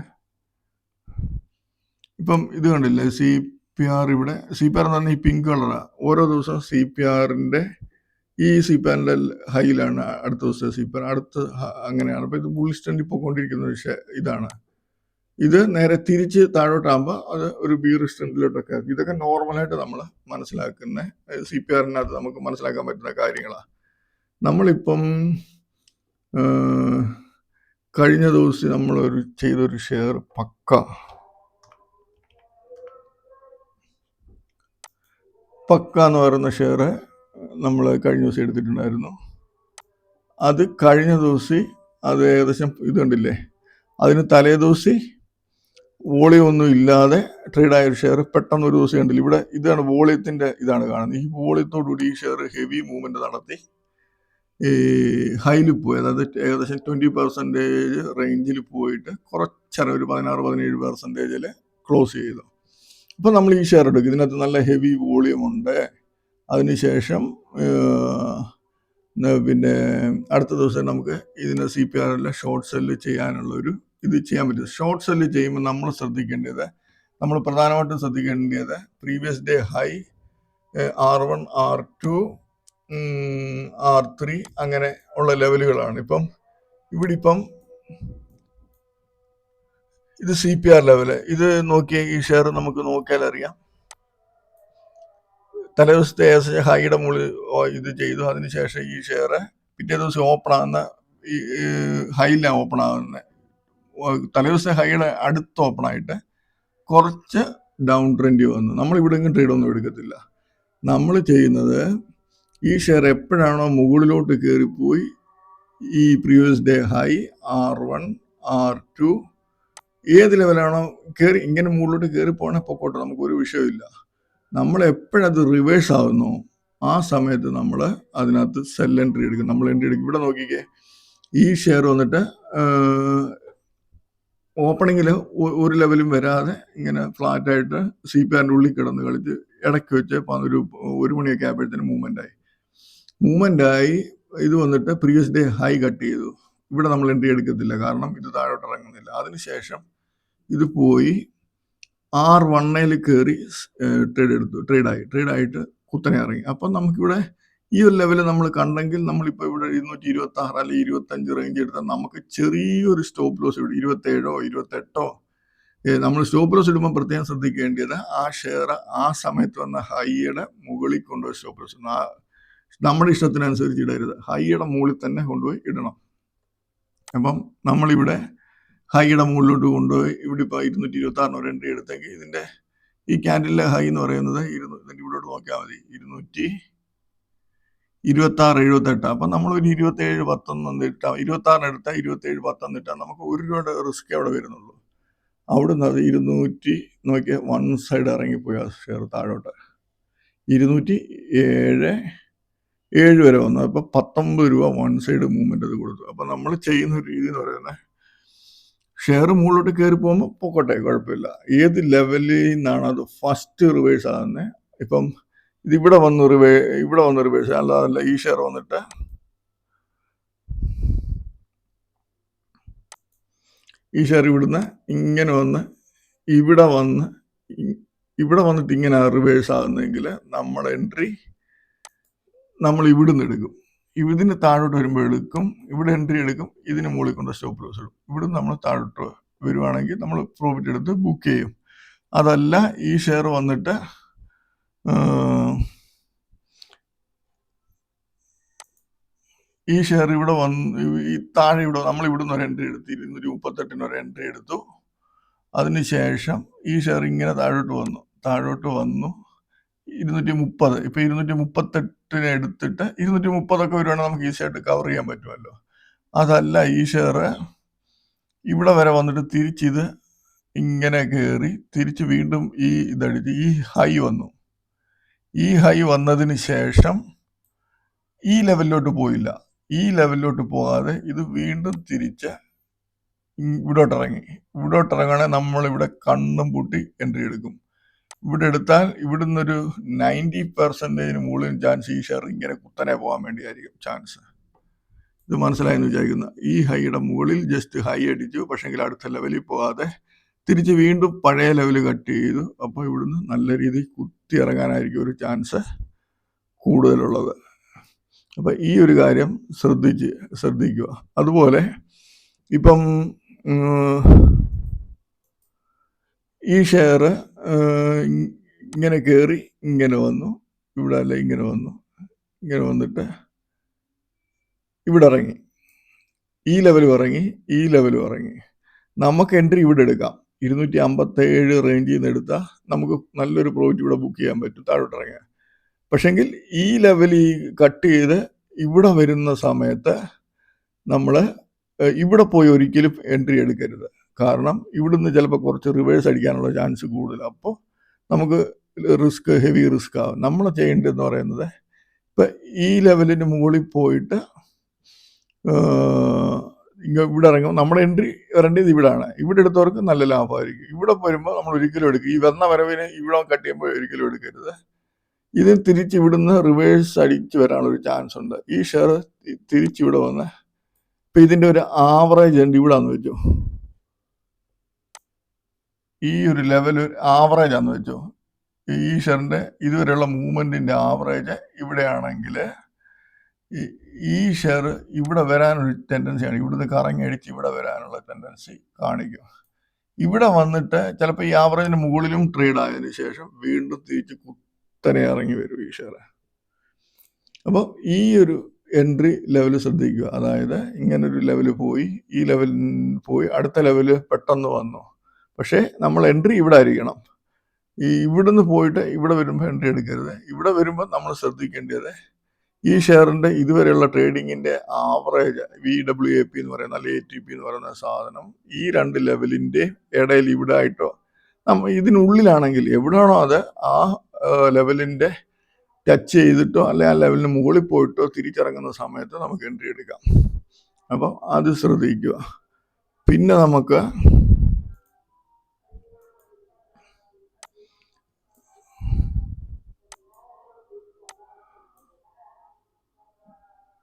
ഇപ്പം ഇത് കണ്ടില്ലേ, CPR ഇവിടെ CPR എന്ന് പറഞ്ഞാൽ ഈ പിങ്ക് കളറാണ്. ഓരോ ദിവസവും CPRൻ്റെ ഈ CPRൻ്റെ ഹൈയിലാണ് അടുത്ത ദിവസത്തെ CPR, അങ്ങനെയാണ്. അപ്പോൾ ഇത് ബുള്ളിഷ് ട്രെൻഡിൽ പോയിക്കൊണ്ടിരിക്കുന്ന ഇതാണ്. ഇത് നേരെ തിരിച്ച് താഴോട്ടാകുമ്പോൾ അത് ഒരു ബീറിഷ് ട്രെൻഡിലോട്ടൊക്കെ. ഇതൊക്കെ നോർമലായിട്ട് നമ്മൾ മനസ്സിലാക്കുന്ന CPRനകത്ത് നമുക്ക് മനസ്സിലാക്കാൻ പറ്റുന്ന കാര്യങ്ങളാണ്. നമ്മളിപ്പം കഴിഞ്ഞ ദിവസം നമ്മൾ ചെയ്തൊരു ഷെയർ പക്ക എന്ന് പറയുന്ന ഷെയർ നമ്മൾ കഴിഞ്ഞ ദിവസം എടുത്തിട്ടുണ്ടായിരുന്നു. അത് കഴിഞ്ഞ ദിവസം അത് ഏകദേശം ഇത് കണ്ടില്ലേ, അതിന് തലേ ദിവസം വോളിയം ഒന്നും ഇല്ലാതെ ട്രേഡായ ഒരു ഷെയർ പെട്ടെന്ന് ഒരു ദിവസം കണ്ടില്ല. ഇവിടെ ഇതാണ് വോളിയത്തിൻ്റെ ഇതാണ് കാണുന്നത്. ഈ വോളിയത്തോടുകൂടി ഈ ഷെയർ ഹെവി മൂവ്മെൻറ്റ് നടത്തി ഈ ഹൈയിൽ പോയി, അതായത് ഏകദേശം 20% റേഞ്ചിൽ പോയിട്ട് കുറച്ചേരം ഒരു 16-17% ക്ലോസ് ചെയ്തു. അപ്പോൾ നമ്മൾ ഈ ഷെയർ എടുക്കും. ഇതിനകത്ത് നല്ല ഹെവി വോളിയം ഉണ്ട്. അതിനുശേഷം പിന്നെ അടുത്ത ദിവസം നമുക്ക് ഇതിന് CPRൽ ഷോർട്ട് സെല്ല് ചെയ്യാനുള്ളൊരു ഇത് ചെയ്യാൻ പറ്റും. ഷോർട്ട് സെല്ല് ചെയ്യുമ്പോൾ നമ്മൾ പ്രധാനമായിട്ടും ശ്രദ്ധിക്കേണ്ടത് previous day high, R1, R2, R3 അങ്ങനെ ഉള്ള ലെവലുകളാണ്. ഇവിടെ ഇത് CPR ലെവല്. ഇത് നോക്കിയാൽ ഈ ഷെയർ നമുക്ക് നോക്കിയാൽ അറിയാം. തലേ ദിവസത്തെ ഹൈയുടെ മുകളിൽ ഇത് ചെയ്തു. അതിനുശേഷം ഈ ഷെയർ പിറ്റേ ദിവസം ഓപ്പൺ ആകുന്ന ഈ ഹൈയിലാണ് ഓപ്പൺ ആകുന്നത്. തലേ ദിവസം ഹൈയുടെ അടുത്ത് ഓപ്പൺ ആയിട്ട് കുറച്ച് ഡൗൺ ട്രെൻഡ് വന്നു. നമ്മളിവിടെ ട്രേഡ് ഒന്നും എടുക്കത്തില്ല. നമ്മൾ ചെയ്യുന്നത് ഈ ഷെയർ എപ്പോഴാണോ മുകളിലോട്ട് കയറിപ്പോയി ഈ previous day high R1, R2 ഏത് ലെവലാണോ കയറി ഇങ്ങനെ മുകളിലോട്ട് കയറി പോകണേ പൊക്കോട്ടെ, നമുക്കൊരു വിഷയമില്ല. നമ്മൾ എപ്പോഴത് റിവേഴ്സ് ആവുന്നു ആ സമയത്ത് നമ്മൾ അതിനകത്ത് സെൽ എൻട്രി എടുക്കും. നമ്മൾ എൻട്രി എടുക്കും. ഇവിടെ നോക്കിക്കേ, ഈ ഷെയർ വന്നിട്ട് ഓപ്പണിങ്ങിൽ ഒരു ലെവലും വരാതെ ഇങ്ങനെ ഫ്ലാറ്റായിട്ട് CPRൻ്റെ ഉള്ളിൽ കിടന്ന് കളിച്ച് ഇടയ്ക്ക് വെച്ച് ഒരു 1 മണിയൊക്കെ ആയപ്പോഴത്തേന് മൂവ്മെൻ്റായി ഇത് വന്നിട്ട് പ്രീവിയസ് ഡേ ഹൈ കട്ട് ചെയ്തു. ഇവിടെ നമ്മൾ എൻട്രി എടുക്കത്തില്ല, കാരണം ഇത് താഴോട്ട് ഇറങ്ങുന്നില്ല. അതിനുശേഷം ഇത് പോയി R1 കയറി ട്രേഡായിട്ട് കുത്തനെ ഇറങ്ങി. അപ്പം നമുക്കിവിടെ ഈ ഒരു ലെവല് നമ്മൾ കണ്ടെങ്കിൽ നമ്മളിപ്പോൾ ഇവിടെ 226 അല്ലെങ്കിൽ 25 റേഞ്ച് എടുത്താൽ നമുക്ക് ചെറിയൊരു സ്റ്റോപ്പ് ലോസ് ഇവിടെ 27 28 നമ്മൾ സ്റ്റോപ്പ് ലോസ് ഇടുമ്പോൾ പ്രത്യേകം ശ്രദ്ധിക്കേണ്ടത് ആ ഷെയർ ആ സമയത്ത് വന്ന ഹൈയുടെ മുകളിൽ കൊണ്ടുപോയി സ്റ്റോപ്പ് ലോസ് നമ്മുടെ ഇഷ്ടത്തിനനുസരിച്ച് ഇടരുത്. ഹൈയുടെ മുകളിൽ തന്നെ കൊണ്ടുപോയി ഇടണം. അപ്പം നമ്മളിവിടെ ഹൈയുടെ മുകളിലോട്ട് കൊണ്ടുപോയി ഇവിടെ ഇപ്പോൾ 226 ഒരു എൻട്രി എടുത്തെങ്കിൽ ഇതിൻ്റെ ഈ ക്യാൻഡിലെ ഹൈ എന്ന് പറയുന്നത് ഇവിടോട്ട് നോക്കിയാൽ മതി 226.78. അപ്പം നമ്മളൊരു 27.10 ഇട്ടാൽ 26 എടുത്താൽ 27.10 ഇട്ടാൽ നമുക്ക് ₹1 റിസ്ക് അവിടെ വരുന്നുള്ളൂ. അവിടുന്ന് അത് 200 നോക്കിയാൽ വൺ സൈഡ് ഇറങ്ങിപ്പോയി ആ ഷെയർ താഴോട്ട് 207 വരെ വന്നു. അപ്പോൾ ₹19 വൺ സൈഡ് മൂവ്മെന്റ് അത് കൊടുത്തു. അപ്പം നമ്മൾ ചെയ്യുന്ന ഒരു രീതി എന്ന് പറയുന്നത് ഷെയർ മുകളിലോട്ട് കയറി പോകുമ്പോൾ പൊക്കോട്ടെ, കുഴപ്പമില്ല. ഏത് ലെവലിൽ നിന്നാണ് അത് ഫസ്റ്റ് റിവേഴ്സ് ആകുന്നത്? ഇപ്പം ഇത് ഇവിടെ വന്ന് റിവേഴ്സ് അല്ലാതല്ല. ഈ ഷെയർ വന്നിട്ട് ഇവിടുന്ന് ഇങ്ങനെ വന്ന് ഇവിടെ വന്നിട്ട് ഇങ്ങനെ റിവേഴ്സ് ആകുന്നെങ്കിൽ നമ്മുടെ എൻട്രി നമ്മൾ ഇവിടുന്ന് എടുക്കും. ഇതിന് താഴോട്ട് വരുമ്പോൾ എടുക്കും, ഇവിടെ എൻട്രി എടുക്കും, ഇതിന് മുകളിൽ കൊണ്ട് സ്റ്റോപ്പ് ലോസ് ഇടും. ഇവിടുന്ന് നമ്മൾ താഴോട്ട് വരുവാണെങ്കിൽ നമ്മൾ പ്രോഫിറ്റ് എടുത്ത് ബുക്ക് ചെയ്യും. അതല്ല ഈ ഷെയർ വന്നിട്ട് ഈ ഷെയർ ഇവിടെ വന്ന് ഈ താഴെ ഇവിടെ നമ്മൾ ഇവിടുന്ന് ഒരു എൻട്രി എടുത്തു, 238 ഒരു എൻട്രി എടുത്തു. അതിനുശേഷം ഈ ഷെയർ ഇങ്ങനെ താഴോട്ട് വന്നു 230. ഇപ്പൊ 238 എടുത്തിട്ട് 230 വരുവാണെങ്കിൽ നമുക്ക് ഈസിയായിട്ട് കവർ ചെയ്യാൻ പറ്റുമല്ലോ. അതല്ല ഈ ഷെയർ ഇവിടെ വരെ വന്നിട്ട് തിരിച്ചിത് ഇങ്ങനെ കയറി തിരിച്ച് വീണ്ടും ഈ ഇതടിച്ച് ഈ ഹൈ വന്നതിന് ശേഷം ഈ ലെവലിലോട്ട് പോയില്ല. ഈ ലെവലിലോട്ട് പോകാതെ ഇത് വീണ്ടും തിരിച്ച് ഇവിടോട്ട് ഇറങ്ങുകയാണെങ്കിൽ നമ്മളിവിടെ കണ്ണും പൂട്ടി എൻട്രി എടുക്കും. ഇവിടെ എടുത്താൽ ഇവിടുന്നൊരു 90% മുകളിൽ ചാൻസ് ഈ ഷെയർ ഇങ്ങനെ കുത്തനെ പോകാൻ വേണ്ടിയായിരിക്കും ചാൻസ്. ഇത് മനസ്സിലായെന്ന് വിചാരിക്കുന്നു. ഈ ഹൈയുടെ മുകളിൽ ജസ്റ്റ് ഹൈ അടിച്ചു, പക്ഷെങ്കിൽ അടുത്ത ലെവലിൽ പോകാതെ തിരിച്ച് വീണ്ടും പഴയ ലെവൽ കട്ട് ചെയ്തു. അപ്പോൾ ഇവിടുന്ന് നല്ല രീതിയിൽ കുത്തി ഇറങ്ങാനായിരിക്കും ഒരു ചാൻസ് കൂടുതലുള്ളത്. അപ്പം ഈ ഒരു കാര്യം ശ്രദ്ധിക്കുക. അതുപോലെ ഇപ്പം ഈ ഷെയർ ഇങ്ങനെ കയറി ഇങ്ങനെ വന്നു, ഇവിടെ അല്ല ഇങ്ങനെ വന്നിട്ട് ഇവിടെ ഇറങ്ങി, ഈ ലെവലും ഇറങ്ങി. നമുക്ക് എൻട്രി ഇവിടെ എടുക്കാം. 257 റേഞ്ചിൽ നിന്ന് എടുത്താൽ നമുക്ക് നല്ലൊരു പ്രോഫിറ്റ് ഇവിടെ ബുക്ക് ചെയ്യാൻ പറ്റും താഴോട്ട് ഇറങ്ങാൻ. പക്ഷെങ്കിൽ ഈ ലെവൽ കട്ട് ചെയ്ത് ഇവിടെ വരുന്ന സമയത്ത് നമ്മൾ ഇവിടെ പോയി ഒരിക്കലും എൻട്രി എടുക്കരുത്. കാരണം ഇവിടുന്ന് ചിലപ്പോൾ കുറച്ച് റിവേഴ്സ് അടിക്കാനുള്ള ചാൻസ് കൂടുതൽ. അപ്പോൾ നമുക്ക് ഹെവി റിസ്ക് ആവും. നമ്മൾ ചെയ്യേണ്ടതെന്ന് പറയുന്നത് ഇപ്പം ഈ ലെവലിന് മുകളിൽ പോയിട്ട് ഇവിടെ ഇറങ്ങും. നമ്മുടെ എൻട്രി വരേണ്ടത് ഇവിടെയാണ്. ഇവിടെ എടുത്തവർക്ക് നല്ല ലാഭമായിരിക്കും. ഇവിടെ വരുമ്പോൾ നമ്മൾ ഒരിക്കലും എടുക്കും. ഈ വന്ന വരവിന് ഇവിടെ കട്ട് ചെയ്യുമ്പോൾ ഒരിക്കലും എടുക്കരുത്. ഇത് തിരിച്ച് ഇവിടുന്ന് റിവേഴ്സ് അടിച്ച് വരാനുള്ളൊരു ചാൻസ് ഉണ്ട്. ഈ ഷെയർ തിരിച്ചിവിടെ വന്ന് ഇപ്പം ഇതിൻ്റെ ഒരു ആവറേജ് ഉണ്ട് ഇവിടാന്ന് വെച്ചോ, ഈ ഒരു ലെവൽ ആവറേജ് ആണെന്ന് വെച്ചോ. ഈ ഷെയറിൻ്റെ ഇതുവരെയുള്ള മൂവ്മെൻറ്റിൻ്റെ ആവറേജ് ഇവിടെയാണെങ്കിൽ ഈ ഷെയർ ഇവിടെ വരാനൊരു ടെൻഡൻസിയാണ്. ഇവിടുന്ന് കറങ്ങി അടിച്ച് ഇവിടെ വരാനുള്ള ടെൻഡൻസി കാണിക്കും. ഇവിടെ വന്നിട്ട് ചിലപ്പോൾ ഈ ആവറേജിന് മുകളിലും ട്രേഡ് ആയതിനു ശേഷം വീണ്ടും തിരിച്ച് കുത്തനെ ഇറങ്ങി വരും ഈ ഷെയർ. അപ്പോൾ ഈ ഒരു എൻട്രി ലെവൽ ശ്രദ്ധിക്കുക. അതായത് ഇങ്ങനൊരു ലെവൽ പോയി, ഈ ലെവലിൽ പോയി അടുത്ത ലെവല് പെട്ടെന്ന് വന്നു. പക്ഷേ നമ്മൾ എൻട്രി ഇവിടെ ആയിരിക്കണം. ഈ ഇവിടുന്ന് പോയിട്ട് ഇവിടെ വരുമ്പോൾ എൻട്രി എടുക്കരുത്. ഇവിടെ വരുമ്പോൾ നമ്മൾ ശ്രദ്ധിക്കേണ്ടത് ഈ ഷെയറിൻ്റെ ഇതുവരെയുള്ള ട്രേഡിങ്ങിൻ്റെ ആവറേജ് VWAP എന്ന് പറയുന്ന അല്ലെങ്കിൽ ATP എന്ന് പറയുന്ന സാധനം ഈ രണ്ട് ലെവലിൻ്റെ ഇടയിൽ ഇവിടെ ആയിട്ടോ ഇതിനുള്ളിലാണെങ്കിൽ എവിടെയാണോ അത് ആ ലെവലിൻ്റെ ടച്ച് ചെയ്തിട്ടോ അല്ലെ ആ ലെവലിന് മുകളിൽ പോയിട്ടോ തിരിച്ചിറങ്ങുന്ന സമയത്ത് നമുക്ക് എൻട്രി എടുക്കാം. അപ്പോൾ അത് ശ്രദ്ധിക്കുക. പിന്നെ നമുക്ക്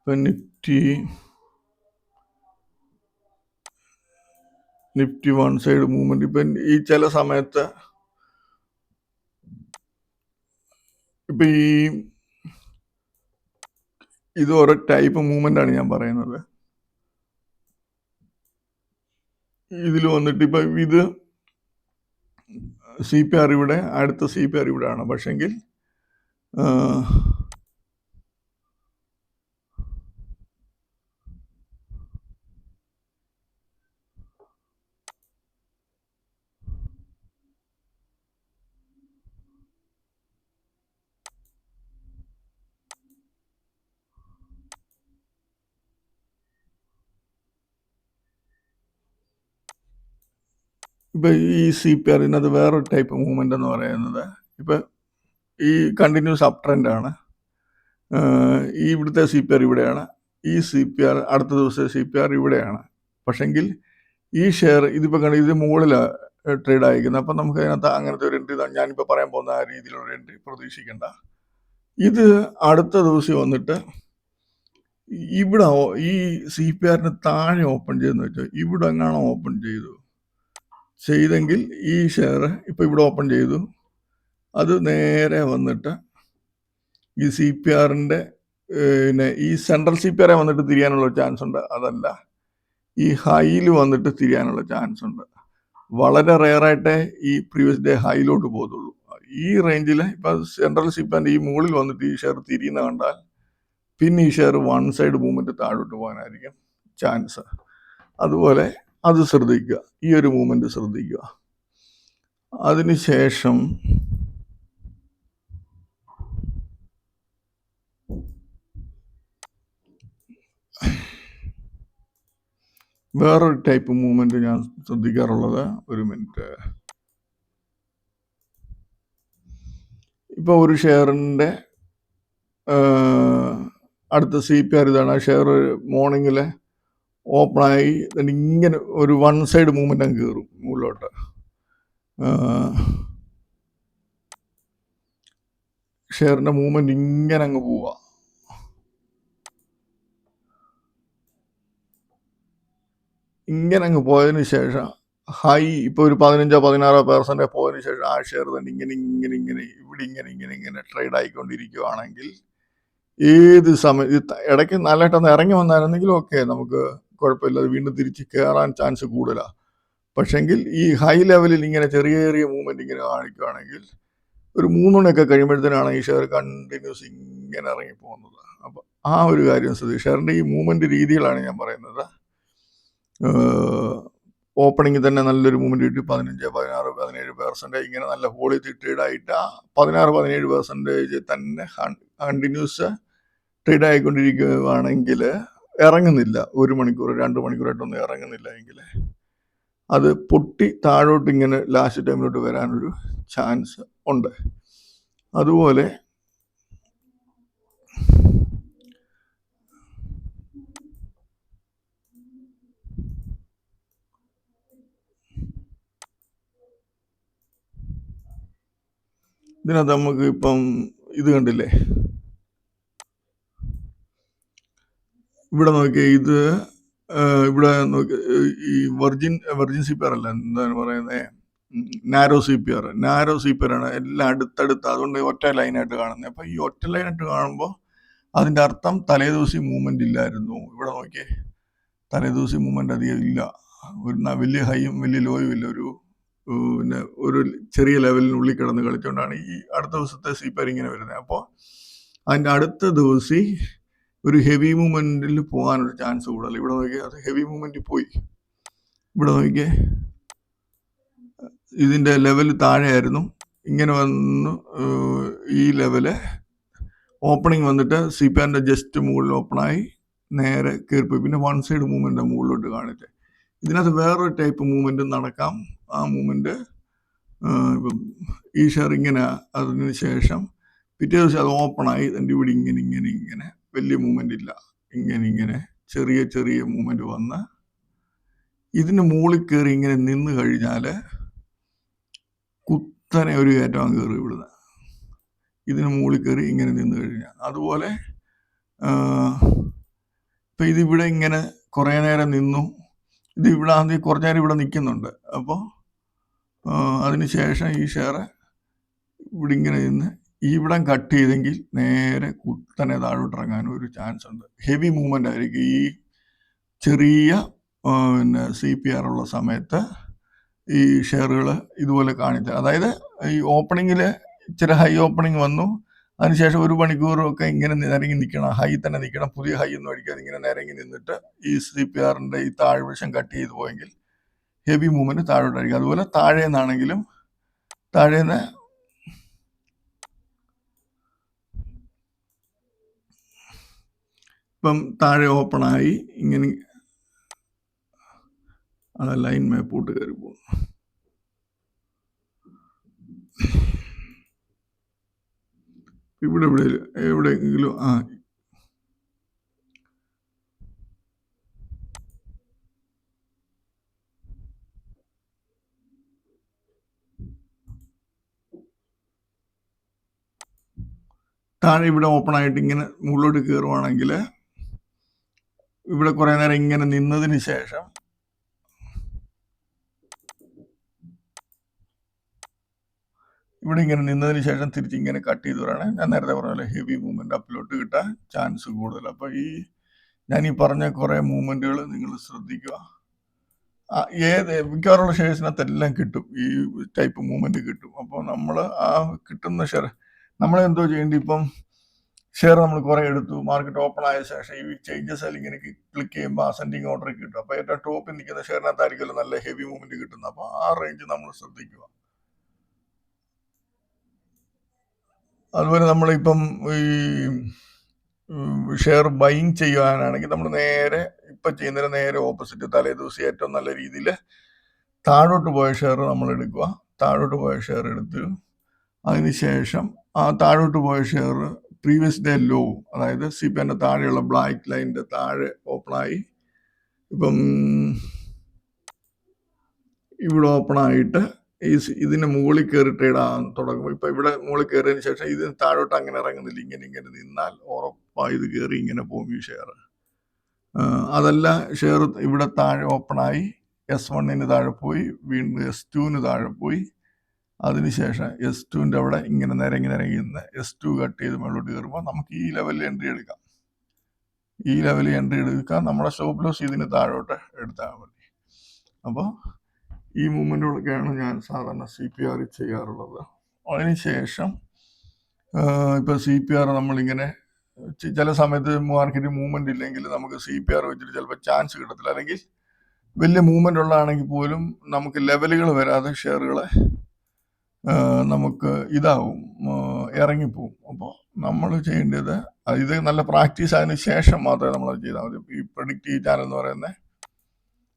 ഇപ്പം നിഫ്റ്റി വൺ സൈഡ് മൂവ്മെന്റ് ഇപ്പം ഈ ചില സമയത്ത് ഇപ്പം ഇത് ഓരോ ടൈപ്പ് മൂവ്മെന്റ് ആണ് ഞാൻ പറയുന്നത്. ഇതിൽ വന്നിട്ട് ഇപ്പം ഇത് CPR ഇവിടെ, അടുത്ത CPR ഇവിടെയാണ്. പക്ഷെങ്കിൽ ഇപ്പം ഈ CPR ഇതിനകത്ത് വേറൊരു ടൈപ്പ് മൂവ്മെന്റ് എന്ന് പറയുന്നത് ഇപ്പം ഈ കണ്ടിന്യൂസ് അപ് ട്രെൻഡാണ്. ഈ ഇവിടുത്തെ CPR ഇവിടെയാണ്, ഈ CPR അടുത്ത ദിവസത്തെ CPR ഇവിടെയാണ്. പക്ഷെങ്കിൽ ഈ ഷെയർ ഇതിപ്പോൾ കണ്ട് ഇത് മുകളിലാണ് ട്രേഡ് അയക്കുന്നത്. അപ്പം നമുക്ക് അതിനകത്ത് അങ്ങനത്തെ ഒരു എൻട്രി ഞാനിപ്പോൾ പറയാൻ പോകുന്ന ആ രീതിയിലുള്ള എൻട്രി പ്രതീക്ഷിക്കേണ്ട. ഇത് അടുത്ത ദിവസം വന്നിട്ട് ഇവിടെ ഈ CPRന് താഴെ ഓപ്പൺ ചെയ്തെന്ന് വെച്ചാൽ ഇവിടെ എങ്ങാണോ ഓപ്പൺ ചെയ്തെങ്കിൽ ഈ ഷെയർ ഇപ്പോൾ ഇവിടെ ഓപ്പൺ ചെയ്തു, അത് നേരെ വന്നിട്ട് ഈ CPRൻ്റെ പിന്നെ ഈ സെൻട്രൽ CPR വന്നിട്ട് തിരിയാനുള്ള ചാൻസ് ഉണ്ട്. അതല്ല, ഈ ഹൈയിൽ വന്നിട്ട് തിരിയാനുള്ള ചാൻസ് ഉണ്ട്. വളരെ റെയറായിട്ടേ ഈ പ്രീവിയസ് ഡേ ഹൈയിലോട്ട് പോകത്തുള്ളൂ. ഈ റേഞ്ചിൽ ഇപ്പം സെൻട്രൽ CPRൻ്റെ ഈ മുകളിൽ വന്നിട്ട് ഈ ഷെയർ തിരിയുന്ന കണ്ടാൽ പിന്നെ ഈ ഷെയർ വൺ സൈഡ് മൂവ്മെന്റ് താഴോട്ട് പോകാനായിരിക്കും ചാൻസ്. അതുപോലെ അത് ശ്രദ്ധിക്കുക, ഈ ഒരു മൂവ്മെന്റ് ശ്രദ്ധിക്കുക. അതിനുശേഷം വേറൊരു ടൈപ്പ് മൂവ്മെന്റ് ഞാൻ ശ്രദ്ധിക്കാറുള്ളത്, ഒരു മിനിറ്റ്, ഇപ്പോൾ ഒരു ഷെയറിൻ്റെ അടുത്ത CPR ഇതാണ്. ആ ഷെയർ മോർണിംഗിൽ ഓപ്പണായി ഇങ്ങനെ ഒരു വൺ സൈഡ് മൂവ്മെന്റ് അങ്ങ് കയറും മുകളിലോട്ട്. ഷെയറിൻ്റെ മൂവ്മെന്റ് ഇങ്ങനെ അങ്ങ് പോവുക. ഇങ്ങനെ അങ്ങ് പോയതിന് ശേഷം ഹൈ ഇപ്പോൾ ഒരു 15-16% പോയതിന് ശേഷം ആ ഷെയർ തന്നെ ഇങ്ങനെ ട്രേഡ് ആയിക്കൊണ്ടിരിക്കുകയാണെങ്കിൽ ഏത് സമയം ഇടയ്ക്ക് നല്ലതായിട്ടൊന്ന് ഇറങ്ങി വന്നായിരുന്നെങ്കിൽ ഓക്കെ, നമുക്ക് കുഴപ്പമില്ല, വീണ്ടും തിരിച്ച് കയറാൻ ചാൻസ് കൂടുതലാണ്. പക്ഷെങ്കിൽ ഈ ഹൈ ലെവലിൽ ഇങ്ങനെ ചെറിയ ചെറിയ മൂവ്മെന്റ് ഇങ്ങനെ കാണിക്കുകയാണെങ്കിൽ ഒരു 3 മണിയൊക്കെ കഴിയുമ്പോഴത്തേനാണ് ഈ ഷെയർ കണ്ടിന്യൂസ് ഇങ്ങനെ ഇറങ്ങി പോകുന്നത്. അപ്പോൾ ആ ഒരു കാര്യം ശ്രദ്ധിക്കുക. ഷെയറിൻ്റെ ഈ മൂവ്മെന്റ് രീതികളാണ് ഞാൻ പറയുന്നത്. ഓപ്പണിംഗ് തന്നെ നല്ലൊരു മൂവ്മെന്റ് കിട്ടി, 15-16-17% ഇങ്ങനെ നല്ല ഹോളി ട്രേഡ് ആയിട്ട് ആ 16-17% തന്നെ കണ്ടിന്യൂസ് ട്രേഡ് ആയിക്കൊണ്ടിരിക്കുകയാണെങ്കിൽ ഇറങ്ങുന്നില്ല, 1 മണിക്കൂർ 2 മണിക്കൂറായിട്ടൊന്നും ഇറങ്ങുന്നില്ല എങ്കിൽ അത് പൊട്ടി താഴോട്ട് ഇങ്ങനെ ലാസ്റ്റ് ടൈമിലോട്ട് വരാനൊരു ചാൻസ് ഉണ്ട്. അതുപോലെ ഇതിനകത്ത് നമുക്ക് ഇപ്പം ഇത് കണ്ടില്ലേ, ഇവിടെ നോക്കിയേ, ഇത് ഇവിടെ നോക്കി ഈ വെർജിൻ CPR അല്ല, എന്താണ് പറയുന്നത്, നാരോ CPR ആണ്. എല്ലാം അടുത്തടുത്ത്, അതുകൊണ്ട് ഒറ്റ ലൈനായിട്ട് കാണുന്നത്. അപ്പം ഈ ഒറ്റ ലൈനായിട്ട് കാണുമ്പോൾ അതിൻ്റെ അർത്ഥം തലേദിവസം മൂവ്മെന്റ് ഇല്ലായിരുന്നു. ഇവിടെ നോക്കിയേ, തലേദിവസം മൂവ്മെന്റ് അധികം ഇല്ല, ഒരു വലിയ ഹൈയും വലിയ ലോയും ഇല്ല, പിന്നെ ഒരു ചെറിയ ലെവലിനുള്ളിൽ കിടന്ന് കളിച്ചുകൊണ്ടാണ് ഈ അടുത്ത ദിവസത്തെ CPR ഇങ്ങനെ വരുന്നത്. അപ്പോൾ അതിൻ്റെ അടുത്ത ദിവസം ഒരു ഹെവി മൂവ്മെന്റിൽ പോകാനൊരു ചാൻസ് കൂടുതൽ. ഇവിടെ നോക്കിയാൽ അത് ഹെവി മൂവ്മെന്റ് പോയി. ഇവിടെ നോക്കിയേ, ഇതിൻ്റെ ലെവൽ താഴെയായിരുന്നു, ഇങ്ങനെ വന്ന് ഈ ലെവല് ഓപ്പണിംഗ് വന്നിട്ട് CPRൻ്റെ ജസ്റ്റ് മുകളിൽ ഓപ്പണായി നേരെ കയറിപ്പോയി. പിന്നെ വൺ സൈഡ് മൂവ്മെന്റ് മുകളിലോട്ട് കാണില്ലേ. ഇതിനകത്ത് വേറൊരു ടൈപ്പ് മൂവ്മെന്റ് നടക്കാം. ആ മൂവ്മെന്റ് ഈ ഷെയർ ഇങ്ങനെ, അതിന് ശേഷം പിറ്റേ ദിവസം അത് ഓപ്പണായി എൻ്റെ ഇവിടെ ഇങ്ങനെ വലിയ മൂവ്മെന്റ് ഇല്ല, ഇങ്ങനെ ചെറിയ ചെറിയ മൂവ്മെന്റ് വന്ന് ഇതിന് മുകളിൽ കയറി ഇങ്ങനെ നിന്ന് കഴിഞ്ഞാൽ കുത്തനെ ഒരു കയറ്റം കയറി ഇവിടുന്ന്, ഇതിന് മുകളിൽ കയറി ഇങ്ങനെ നിന്ന് കഴിഞ്ഞാൽ. അതുപോലെ അപ്പോൾ ഇതിവിടെ ഇങ്ങനെ കുറേ നേരം നിന്നു. ഇത് ഇവിടെ ആദ്യം കുറച്ച് നേരം ഇവിടെ നിൽക്കുന്നുണ്ട്. അപ്പോൾ അതിന് ശേഷം ഈ ഷെയർ ഇവിടെ ഇങ്ങനെ നിന്ന് ഇവിടം കട്ട് ചെയ്തെങ്കിൽ നേരെ കുത്തനെ താഴോട്ട് ഇറങ്ങാനും ഒരു ചാൻസ് ഉണ്ട്. ഹെവി മൂവ്മെൻ്റ് ആയിരിക്കും ഈ ചെറിയ പിന്നെ CPR ഉള്ള സമയത്ത് ഈ ഷെയറുകൾ ഇതുപോലെ കാണിച്ചത്. അതായത് ഈ ഓപ്പണിങ്ങിൽ ഇച്ചിരി ഹൈ ഓപ്പണിങ് വന്നു, അതിനുശേഷം 1 മണിക്കൂറൊക്കെ ഇങ്ങനെ നിരങ്ങി നിൽക്കണം, ഹൈ തന്നെ നിൽക്കണം, പുതിയ ഹൈ ഒന്നും അടിക്കാതെ ഇങ്ങനെ നിരങ്ങി നിന്നിട്ട് ഈ CPRൻ്റെ ഈ താഴ്വശം കട്ട് ചെയ്ത് പോയെങ്കിൽ ഹെവി മൂവ്മെൻറ്റ് താഴോട്ടായിരിക്കും. അതുപോലെ താഴെ നിന്നാണെങ്കിലും താഴേന്ന് ഇപ്പം താഴെ ഓപ്പണായി ഇങ്ങനെ ലൈൻ മേപ്പോട്ട് കയറി പോകുന്നു. ഇവിടെ എവിടെയെങ്കിലും താഴെ ഇവിടെ ഓപ്പൺ ആയിട്ട് ഇങ്ങനെ മുകളിലോട്ട് കയറുവാണെങ്കിൽ ഇവിടെ കുറേ നേരം ഇങ്ങനെ നിന്നതിന് ശേഷം ഇവിടെ ഇങ്ങനെ നിന്നതിന് ശേഷം തിരിച്ച് ഇങ്ങനെ കട്ട് ചെയ്ത് വരാണെങ്കിൽ ഞാൻ നേരത്തെ പറഞ്ഞ പോലെ ഹെവി മൂവ്മെൻറ്റ് അപ്പിലോട്ട് കിട്ടാൻ ചാൻസ് കൂടുതൽ. അപ്പോൾ ഞാൻ ഈ പറഞ്ഞ കുറേ മൂവ്മെൻറ്റുകൾ നിങ്ങൾ ശ്രദ്ധിക്കുക. മിക്കവാറുള്ള ഷെയർസിനകത്തെല്ലാം കിട്ടും, ഈ ടൈപ്പ് മൂവ്മെൻറ്റ് കിട്ടും. അപ്പോൾ നമ്മൾ ആ കിട്ടുന്ന ഷെയർ നമ്മളെന്തോ ചെയ്യേണ്ടി, ഇപ്പം ഷെയർ നമ്മൾ കുറേ എടുത്തു, മാർക്കറ്റ് ഓപ്പൺ ആയ ശേഷം ഈ ചേഞ്ചസ് അതിൽ ഇങ്ങനെ ക്ലിക്ക് ചെയ്യുമ്പോൾ അസെൻഡിങ് ഓർഡർ കിട്ടും. അപ്പോൾ ഏറ്റവും ടോപ്പിൽ നിൽക്കുന്ന ഷെയറിനകത്തായിരിക്കുമല്ലോ നല്ല ഹെവി മൂവ്മെൻറ്റ് കിട്ടുന്നത്. അപ്പോൾ ആ റേഞ്ച് നമ്മൾ ശ്രദ്ധിക്കുക. അതുപോലെ നമ്മളിപ്പം ഈ ഷെയർ ബൈങ് ചെയ്യാനാണെങ്കിൽ നമ്മൾ നേരെ ഇപ്പം ചെയ്യുന്നതിന് നേരെ ഓപ്പോസിറ്റ് തലേ ദിവസം ഏറ്റവും നല്ല രീതിയിൽ താഴോട്ട് പോയ ഷെയർ നമ്മൾ എടുക്കുക. താഴോട്ട് പോയ ഷെയർ എടുത്ത് അതിനുശേഷം ആ താഴോട്ട് പോയ ഷെയർ പ്രീവിയസ് ഡേ ലോ, അതായത് CPRൻ്റെ താഴെയുള്ള ബ്ലാക്ക് ലൈനിൻ്റെ താഴെ ഓപ്പണായി ഇപ്പം ഇവിടെ ഓപ്പണായിട്ട് ഇതിന് മുകളിൽ കയറി ട്രേഡ് ആകാൻ തുടങ്ങും. ഇപ്പം ഇവിടെ മുകളിൽ കയറിയതിന് ശേഷം ഇതിന് താഴോട്ട് അങ്ങനെ ഇറങ്ങുന്നില്ല, ഇങ്ങനെ നിന്നാൽ ഉറപ്പായി ഇത് കയറി ഇങ്ങനെ പോകും ഈ ഷെയർ. അതല്ല ഷെയർ ഇവിടെ താഴെ ഓപ്പണായി S1 താഴെ പോയി, വീണ്ടും S2 താഴെ പോയി, അതിനുശേഷം S2 അവിടെ ഇങ്ങനെ നിരങ്ങി നിന്ന് S2 കട്ട് ചെയ്ത് മുകളിലോട്ട് കയറുമ്പോൾ നമുക്ക് ഈ ലെവലിൽ എൻട്രി എടുക്കാം. ഈ ലെവലിൽ എൻട്രി എടുക്കാം, നമ്മുടെ സ്റ്റോപ്പ് ലോസ് ഇതിന് താഴോട്ട് എടുത്താൽ മതി. അപ്പോൾ ഈ മൂവ്മെൻറ്റുകളൊക്കെയാണ് ഞാൻ സാധാരണ CPR ചെയ്യാറുള്ളത്. അതിനുശേഷം ഇപ്പോൾ CPR നമ്മളിങ്ങനെ ചില സമയത്ത് മാർക്കറ്റ് മൂവ്മെൻറ്റ് ഇല്ലെങ്കിൽ നമുക്ക് CPR വെച്ചിട്ട് ചിലപ്പോൾ ചാൻസ് കിട്ടത്തില്ല, അല്ലെങ്കിൽ വലിയ മൂവ്മെൻ്റ് ഉള്ളതാണെങ്കിൽ പോലും നമുക്ക് ലെവലുകൾ വരാതെ ഷെയറുകളെ നമുക്ക് ഇതാവും, ഇറങ്ങിപ്പോവും. അപ്പോൾ നമ്മൾ ചെയ്യേണ്ടത് ഇത് നല്ല പ്രാക്ടീസ് ആയതിനു ശേഷം മാത്രമേ നമ്മളത് ചെയ്താൽ മതി. ഈ പ്രഡിക്റ്റീവ് ചാനൽ എന്ന് പറയുന്നത്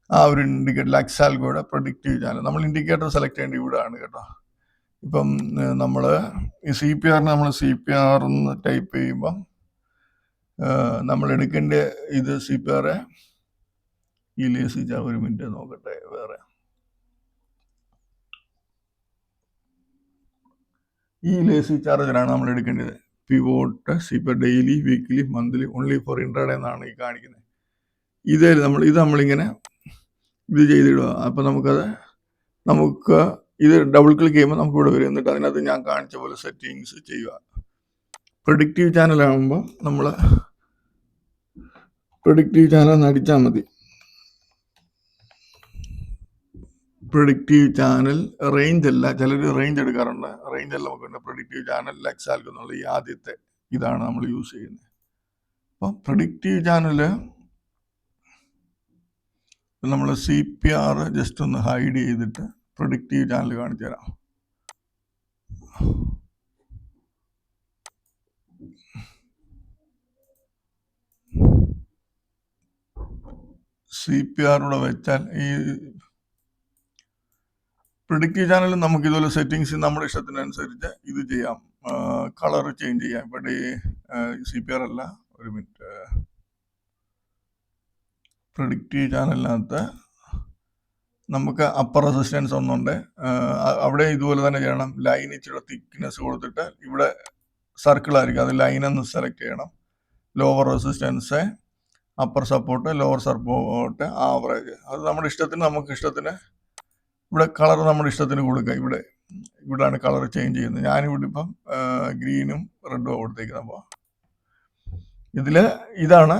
ആ ഒരു ഇൻഡിക്കേറ്റർ, ലക്സാൽഗോയുടെ പ്രഡിക്റ്റീവ് ചാനൽ, നമ്മൾ ഇൻഡിക്കേറ്റർ സെലക്ട് ചെയ്യേണ്ട ഇവിടെയാണ് കേട്ടോ. ഇപ്പം നമ്മൾ ഈ CPRനെ നമ്മൾ CPR എന്ന് ടൈപ്പ് ചെയ്യുമ്പം നമ്മൾ എടുക്കേണ്ട ഇത് CPR ഈ ലേസി ചാർട്ട്, ഒരു മിനിറ്റ് നോക്കട്ടെ, വേറെ ഈ ലേസി ചാർജിലാണ് നമ്മൾ എടുക്കേണ്ടത്. Pivot CPR daily, weekly, monthly, only for intraday എന്നാണ് ഈ കാണിക്കുന്നത്. ഇത് നമ്മളിങ്ങനെ ഇത് ചെയ്തിടുക. അപ്പോൾ നമുക്ക് ഇത് ഡബിൾ ക്ലിക്ക് ചെയ്യുമ്പോൾ നമുക്ക് ഇവിടെ വരും. എന്നിട്ട് അതിനകത്ത് ഞാൻ കാണിച്ച പോലെ സെറ്റിങ്സ് ചെയ്യുക. പ്രഡിക്റ്റീവ് ചാനലാകുമ്പോൾ നമ്മൾ പ്രഡിക്റ്റീവ് ചാനൽ അടിച്ചാൽ മതി. പ്രഡിക്റ്റീവ് ചാനൽ റേഞ്ച് അല്ല, ചിലർ റേഞ്ച് എടുക്കാറുണ്ട്, റേഞ്ച് അല്ല നമുക്കുണ്ട്. പ്രഡിക്റ്റീവ് ചാനൽ ലക്സാൽഗോ എന്നുള്ള ഈ ആദ്യത്തെ ഇതാണ് നമ്മൾ യൂസ് ചെയ്യുന്നത്. അപ്പം പ്രഡിക്റ്റീവ് ചാനൽ നമ്മൾ CPR ജസ്റ്റ് ഒന്ന് ഹൈഡ് ചെയ്തിട്ട് പ്രഡിക്റ്റീവ് ചാനൽ കാണിച്ചു തരാം. CPR വെച്ചാൽ ഈ പ്രഡിക്റ്റീവ് ചാനലിൽ നമുക്ക് ഇതുപോലെ സെറ്റിങ്സ് നമ്മുടെ ഇഷ്ടത്തിനനുസരിച്ച് ഇത് ചെയ്യാം, കളർ ചേഞ്ച് ചെയ്യാം. ഇപ്പം CPR അല്ല, ഒരു മിനിറ്റ്, പ്രഡിക്റ്റീവ് ചാനലിനകത്ത് നമുക്ക് അപ്പർ റെസിസ്റ്റൻസ് ഒന്നുണ്ട്, അവിടെ ഇതുപോലെ തന്നെ ചെയ്യണം. ലൈൻ ഇച്ചിരി തിക്നെസ് കൊടുത്തിട്ട് ഇവിടെ സർക്കിൾ ആയിരിക്കും, അത് ലൈനെന്ന് സെലക്ട് ചെയ്യണം. Lower resistance upper support, lower support, average. അത് നമ്മുടെ ഇഷ്ടത്തിന്, നമുക്ക് ഇഷ്ടത്തിന് ഇവിടെ കളർ നമ്മുടെ ഇഷ്ടത്തിന് കൊടുക്കാം. ഇവിടെയാണ് കളർ ചേഞ്ച് ചെയ്യുന്നത്. ഞാനിവിടെ ഇപ്പം ഗ്രീനും റെഡും കൊടുത്തേക്കുന്നത്. അപ്പോൾ ഇതാണ്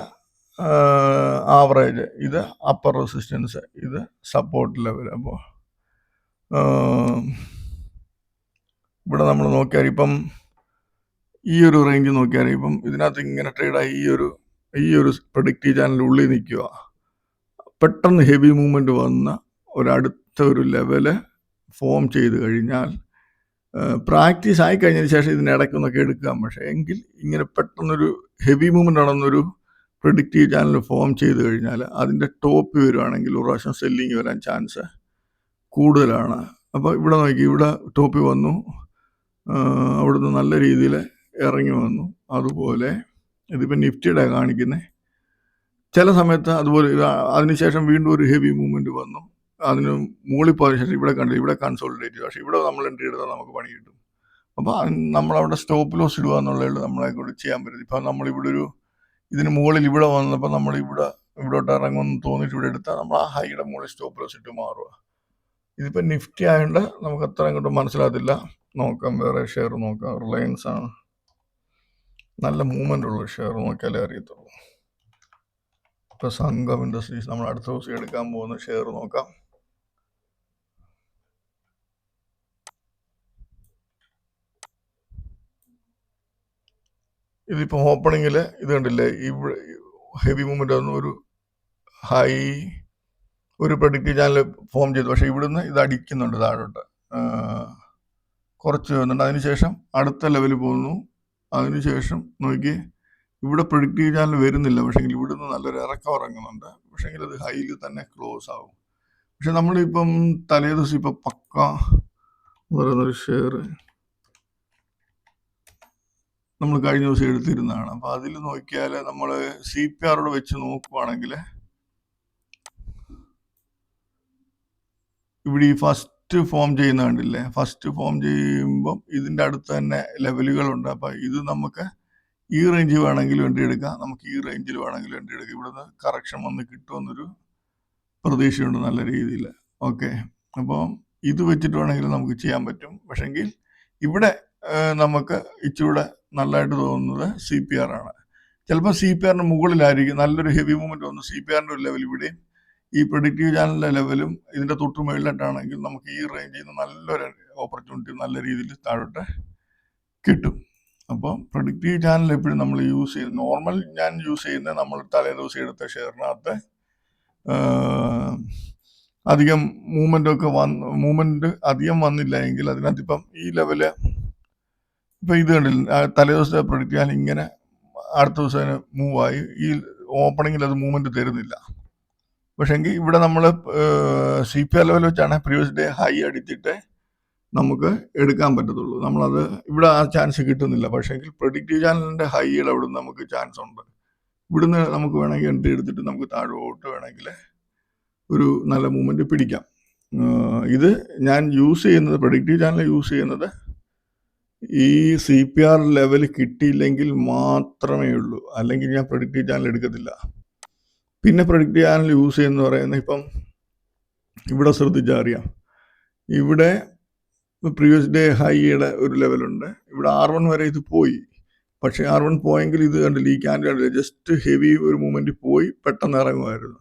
ആവറേജ്, ഇത് അപ്പർ റെസിസ്റ്റൻസ്, ഇത് സപ്പോർട്ട് ലെവൽ. അപ്പോൾ ഇവിടെ നമ്മൾ നോക്കിയാൽ ഇപ്പം ഈ ഒരു റേഞ്ച് നോക്കിയാൽ ഇപ്പം ഇതിനകത്ത് ഇങ്ങനെ ട്രേഡായി ഈ ഒരു പ്രഡിക്റ്റീവ് ചാനലിനുള്ളിൽ നിൽക്കുക. പെട്ടെന്ന് ഹെവി മൂവ്മെൻറ്റ് വന്ന് അടുത്ത ഒരു ലെവല് ഫോം ചെയ്ത് കഴിഞ്ഞാൽ പ്രാക്ടീസ് ആയി കഴിഞ്ഞതിന് ശേഷം ഇതിനിടയ്ക്കൊന്നൊക്കെ എടുക്കാം. പക്ഷേ എങ്കിൽ ഇങ്ങനെ പെട്ടെന്നൊരു ഹെവി മൂവ്മെൻ്റ് ആണെന്നൊരു പ്രിഡിക്റ്റീവ് ചാനൽ ഫോം ചെയ്ത് കഴിഞ്ഞാൽ അതിൻ്റെ ടോപ്പ് വരുവാണെങ്കിൽ ഒരു പ്രാവശ്യം സെല്ലിങ് വരാൻ ചാൻസ് കൂടുതലാണ്. അപ്പോൾ ഇവിടെ നോക്കി, ഇവിടെ ടോപ്പിൽ വന്നു, അവിടുന്ന് നല്ല രീതിയിൽ ഇറങ്ങി വന്നു. അതുപോലെ ഇതിപ്പോൾ നിഫ്റ്റിയുടെ കാണിക്കുന്നത്. ചില സമയത്ത് അതുപോലെ അതിനുശേഷം വീണ്ടും ഒരു ഹെവി മൂവ്മെൻറ്റ് വന്നു, അതിന് മുകളിൽ പോയതിനു ശേഷം ഇവിടെ കൺസോളിഡേറ്റ് ചെയ്തു. പക്ഷേ ഇവിടെ നമ്മൾ എൻട്രി എടുത്താൽ നമുക്ക് പണി കിട്ടും. അപ്പോൾ നമ്മളവിടെ സ്റ്റോപ്പ് ലോസ് ഇടുക എന്നുള്ളത് നമ്മളെ കൊണ്ട് ചെയ്യാൻ പറ്റും. ഇപ്പം നമ്മളിവിടെ ഇതിന് മുകളിൽ ഇവിടെ വന്നപ്പോൾ നമ്മൾ ഇവിടോട്ട് ഇറങ്ങുമെന്ന് തോന്നിയിട്ട് ഇവിടെ എടുത്താൽ നമ്മൾ ആ ഹൈയുടെ മുകളിൽ സ്റ്റോപ്പ് ലോസ് ഇട്ട് മാറുക. ഇതിപ്പോൾ നിഫ്റ്റി ആയതുകൊണ്ട് നമുക്ക് അത്ര അങ്ങോട്ട് മനസ്സിലാകത്തില്ല. നോക്കാം, വേറെ ഷെയർ നോക്കാം. റിലയൻസ് ആണ് നല്ല മൂവ്മെൻ്റ് ഉള്ള ഷെയർ, നോക്കിയാലേ അറിയത്തുള്ളൂ. ഇപ്പോൾ സംഘം ഇൻഡസ്ട്രീസ് നമ്മൾ അടുത്ത ദിവസം എടുക്കാൻ പോകുന്ന ഷെയർ നോക്കാം. ഇതിപ്പോൾ ഓപ്പണിങ്ങിൽ ഇത് കണ്ടില്ലേ, ഇവിടെ ഹെവി മൂവ്മെൻ്റ് വന്നു, ഒരു ഹൈ, ഒരു പ്രഡിക്റ്റീവ് ചാനൽ ഫോം ചെയ്തു. പക്ഷേ ഇവിടുന്ന് ഇത് അടിക്കുന്നുണ്ട് താഴോട്ട്, കുറച്ച് വരുന്നുണ്ട്. അതിനുശേഷം അടുത്ത ലെവലിൽ പോകുന്നു. അതിനുശേഷം നോക്കി, ഇവിടെ പ്രഡിക്റ്റീവ് ചാനൽ വരുന്നില്ല, പക്ഷേങ്കിൽ ഇവിടുന്ന് നല്ലൊരു ഇറക്കം ഇറങ്ങുന്നുണ്ട്. പക്ഷേങ്കിൽ അത് ഹൈയിൽ തന്നെ ക്ലോസ് ആവും. പക്ഷെ നമ്മളിപ്പം തലേ ദിവസം ഇപ്പം പക്ക എന്ന് പറയുന്നൊരു ഷെയർ നമ്മൾ കഴിഞ്ഞ ദിവസം എടുത്തിരുന്നതാണ്. അപ്പോൾ അതിൽ നോക്കിയാൽ നമ്മൾ CPR വെച്ച് നോക്കുവാണെങ്കിൽ ഇവിടെ ഈ ഫസ്റ്റ് ഫോം ചെയ്യുന്ന കണ്ടില്ലേ, ഫസ്റ്റ് ഫോം ചെയ്യുമ്പം ഇതിൻ്റെ അടുത്ത് തന്നെ ലെവലുകളുണ്ട്. അപ്പോൾ ഇത് നമുക്ക് ഈ റേഞ്ച് വേണമെങ്കിലും എൻട്രി എടുക്കാം, നമുക്ക് ഈ റേഞ്ചിൽ വേണമെങ്കിലും എൻട്രി എടുക്കാം. ഇവിടുന്ന് കറക്ഷൻ വന്ന് കിട്ടുമെന്നൊരു പ്രതീക്ഷയുണ്ട് നല്ല രീതിയിൽ. ഓക്കെ, അപ്പോൾ ഇത് വെച്ചിട്ട് വേണമെങ്കിൽ നമുക്ക് ചെയ്യാൻ പറ്റും. പക്ഷെങ്കിൽ ഇവിടെ നമുക്ക് ഇച്ചിരൂടെ നല്ലതായിട്ട് തോന്നുന്നത് CPR ആണ്. ചിലപ്പോൾ CPRന് മുകളിലായിരിക്കും നല്ലൊരു ഹെവി മൂവ്മെൻറ്റ് വന്ന് CPRൻ്റെ ഒരു ലെവൽ ഇവിടെയും ഈ പ്രഡിക്റ്റീവ് ചാനലിൻ്റെ ലെവലും ഇതിൻ്റെ തൊട്ട് മുകളിലായിട്ടാണെങ്കിൽ നമുക്ക് ഈ റേഞ്ചിൽ നിന്ന് നല്ലൊരു ഓപ്പർച്യൂണിറ്റി നല്ല രീതിയിൽ താഴോട്ട് കിട്ടും. അപ്പോൾ പ്രഡിക്റ്റീവ് ചാനൽ എപ്പോഴും നമ്മൾ യൂസ് ചെയ്യുന്നത്, നോർമൽ ഞാൻ യൂസ് ചെയ്യുന്നത് നമ്മൾ തലേ ദിവസം എടുത്ത ഷെയറിനകത്ത് അധികം മൂവ്മെൻറ്റ് അധികം വന്നില്ല എങ്കിൽ അതിനകത്ത് ഇപ്പം ഈ ലെവല് ഇപ്പം ഇത് കണ്ടില്ല, തലേ ദിവസത്തെ പ്രൊഡിക്റ്റ് ചെയ്യാൻ ഇങ്ങനെ അടുത്ത ദിവസം അതിന് മൂവായി, ഈ ഓപ്പണിങ്ങിൽ അത് മൂവ്മെൻറ്റ് തരുന്നില്ല. പക്ഷേങ്കിൽ ഇവിടെ നമ്മൾ CPR ലെവൽ വെച്ചാണ് പ്രീവിയസ് ഡേ ഹൈ അടിച്ചിട്ട് നമുക്ക് എടുക്കാൻ പറ്റത്തുള്ളൂ. നമ്മളത് ഇവിടെ ആ ചാൻസ് കിട്ടുന്നില്ല. പക്ഷേങ്കിൽ പ്രൊഡിക്റ്റീവ് ചാനലിൻ്റെ ഹൈയുടെ അവിടെ നമുക്ക് ചാൻസ് ഉണ്ട്. ഇവിടുന്ന് നമുക്ക് വേണമെങ്കിൽ എൻട്രി എടുത്തിട്ട് നമുക്ക് താഴോട്ട് വേണമെങ്കിൽ ഒരു നല്ല മൂവ്മെൻറ്റ് പിടിക്കാം. ഇത് ഞാൻ യൂസ് ചെയ്യുന്നത്, പ്രൊഡിക്റ്റീവ് ചാനൽ യൂസ് ചെയ്യുന്നത് ഈ CPR ലെവൽ കിട്ടിയില്ലെങ്കിൽ മാത്രമേ ഉള്ളൂ, അല്ലെങ്കിൽ ഞാൻ പ്രൊഡിക്റ്റീവ് ചാനൽ എടുക്കത്തില്ല. പിന്നെ പ്രൊഡിക്റ്റീവ് ചാനൽ യൂസ് ചെയ്യുന്ന പറയുന്നത് ഇപ്പം ഇവിടെ ശ്രദ്ധിച്ചാൽ അറിയാം, ഇവിടെ പ്രീവിയസ് ഡേ ഹൈയുടെ ഒരു ലെവലുണ്ട്. ഇവിടെ R1 വരെ ഇത് പോയി. പക്ഷേ R1 പോയെങ്കിൽ ഇത് കണ്ടില്ല, ഈ ക്യാൻഡിൽ കണ്ടില്ല, ജസ്റ്റ് ഹെവി ഒരു മൂവ്മെൻറ്റ് പോയി പെട്ടെന്ന് ഇറങ്ങുമായിരുന്നു.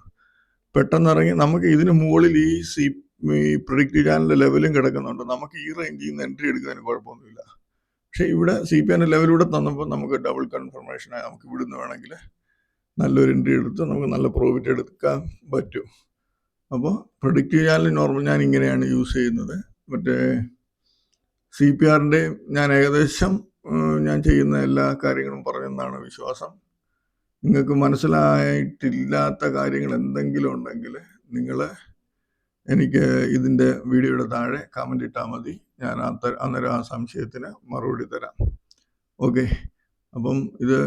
പെട്ടെന്ന് ഇറങ്ങി നമുക്ക് ഇതിന് മുകളിൽ ഈ പ്രൊഡിക്റ്റീവ് ചാനലിൻ്റെ ലെവലും കിടക്കുന്നുണ്ട്. നമുക്ക് ഈ റേഞ്ചിൽ നിന്ന് എൻട്രി എടുക്കുന്നതിന് കുഴപ്പമൊന്നുമില്ല. പക്ഷേ ഇവിടെ CPRൻ്റെ ലെവലൂടെ തന്നപ്പോൾ നമുക്ക് ഡബിൾ കൺഫർമേഷനായി നമുക്ക് ഇവിടുന്ന് വേണമെങ്കിൽ നല്ലൊരു എൻട്രി എടുത്ത് നമുക്ക് നല്ല പ്രോഫിറ്റ് എടുക്കാൻ പറ്റും. അപ്പോൾ പ്രൊഡിക്റ്റീവ് ചാനൽ നോർമൽ ഞാൻ ഇങ്ങനെയാണ് യൂസ് ചെയ്യുന്നത്. മറ്റേ CPRൻ്റെ ഞാൻ ഏകദേശം ഞാൻ ചെയ്യുന്ന എല്ലാ കാര്യങ്ങളും പറഞ്ഞെന്നാണ് വിശ്വാസം. നിങ്ങൾക്ക് മനസ്സിലായിട്ടില്ലാത്ത കാര്യങ്ങൾ എന്തെങ്കിലും ഉണ്ടെങ്കിൽ നിങ്ങൾ എനിക്ക് ഇതിൻ്റെ വീഡിയോയുടെ താഴെ കമൻ്റ് ഇട്ടാൽ മതി. ഞാൻ അന്നേരം ആ സംശയത്തിന് മറുപടി തരാം. ഓക്കെ, അപ്പം ഇത്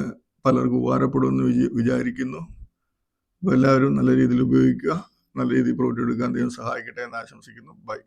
പലർക്കും ഉപകാരപ്പെടുമെന്ന് വിചാരിക്കുന്നു. അപ്പോൾ എല്ലാവരും നല്ല രീതിയിൽ ഉപയോഗിക്കുക, നല്ല രീതിയിൽ പ്രോഫിറ്റ് എടുക്കാൻ ദൈവം സഹായിക്കട്ടെ എന്ന് ആശംസിക്കുന്നു. ബൈ.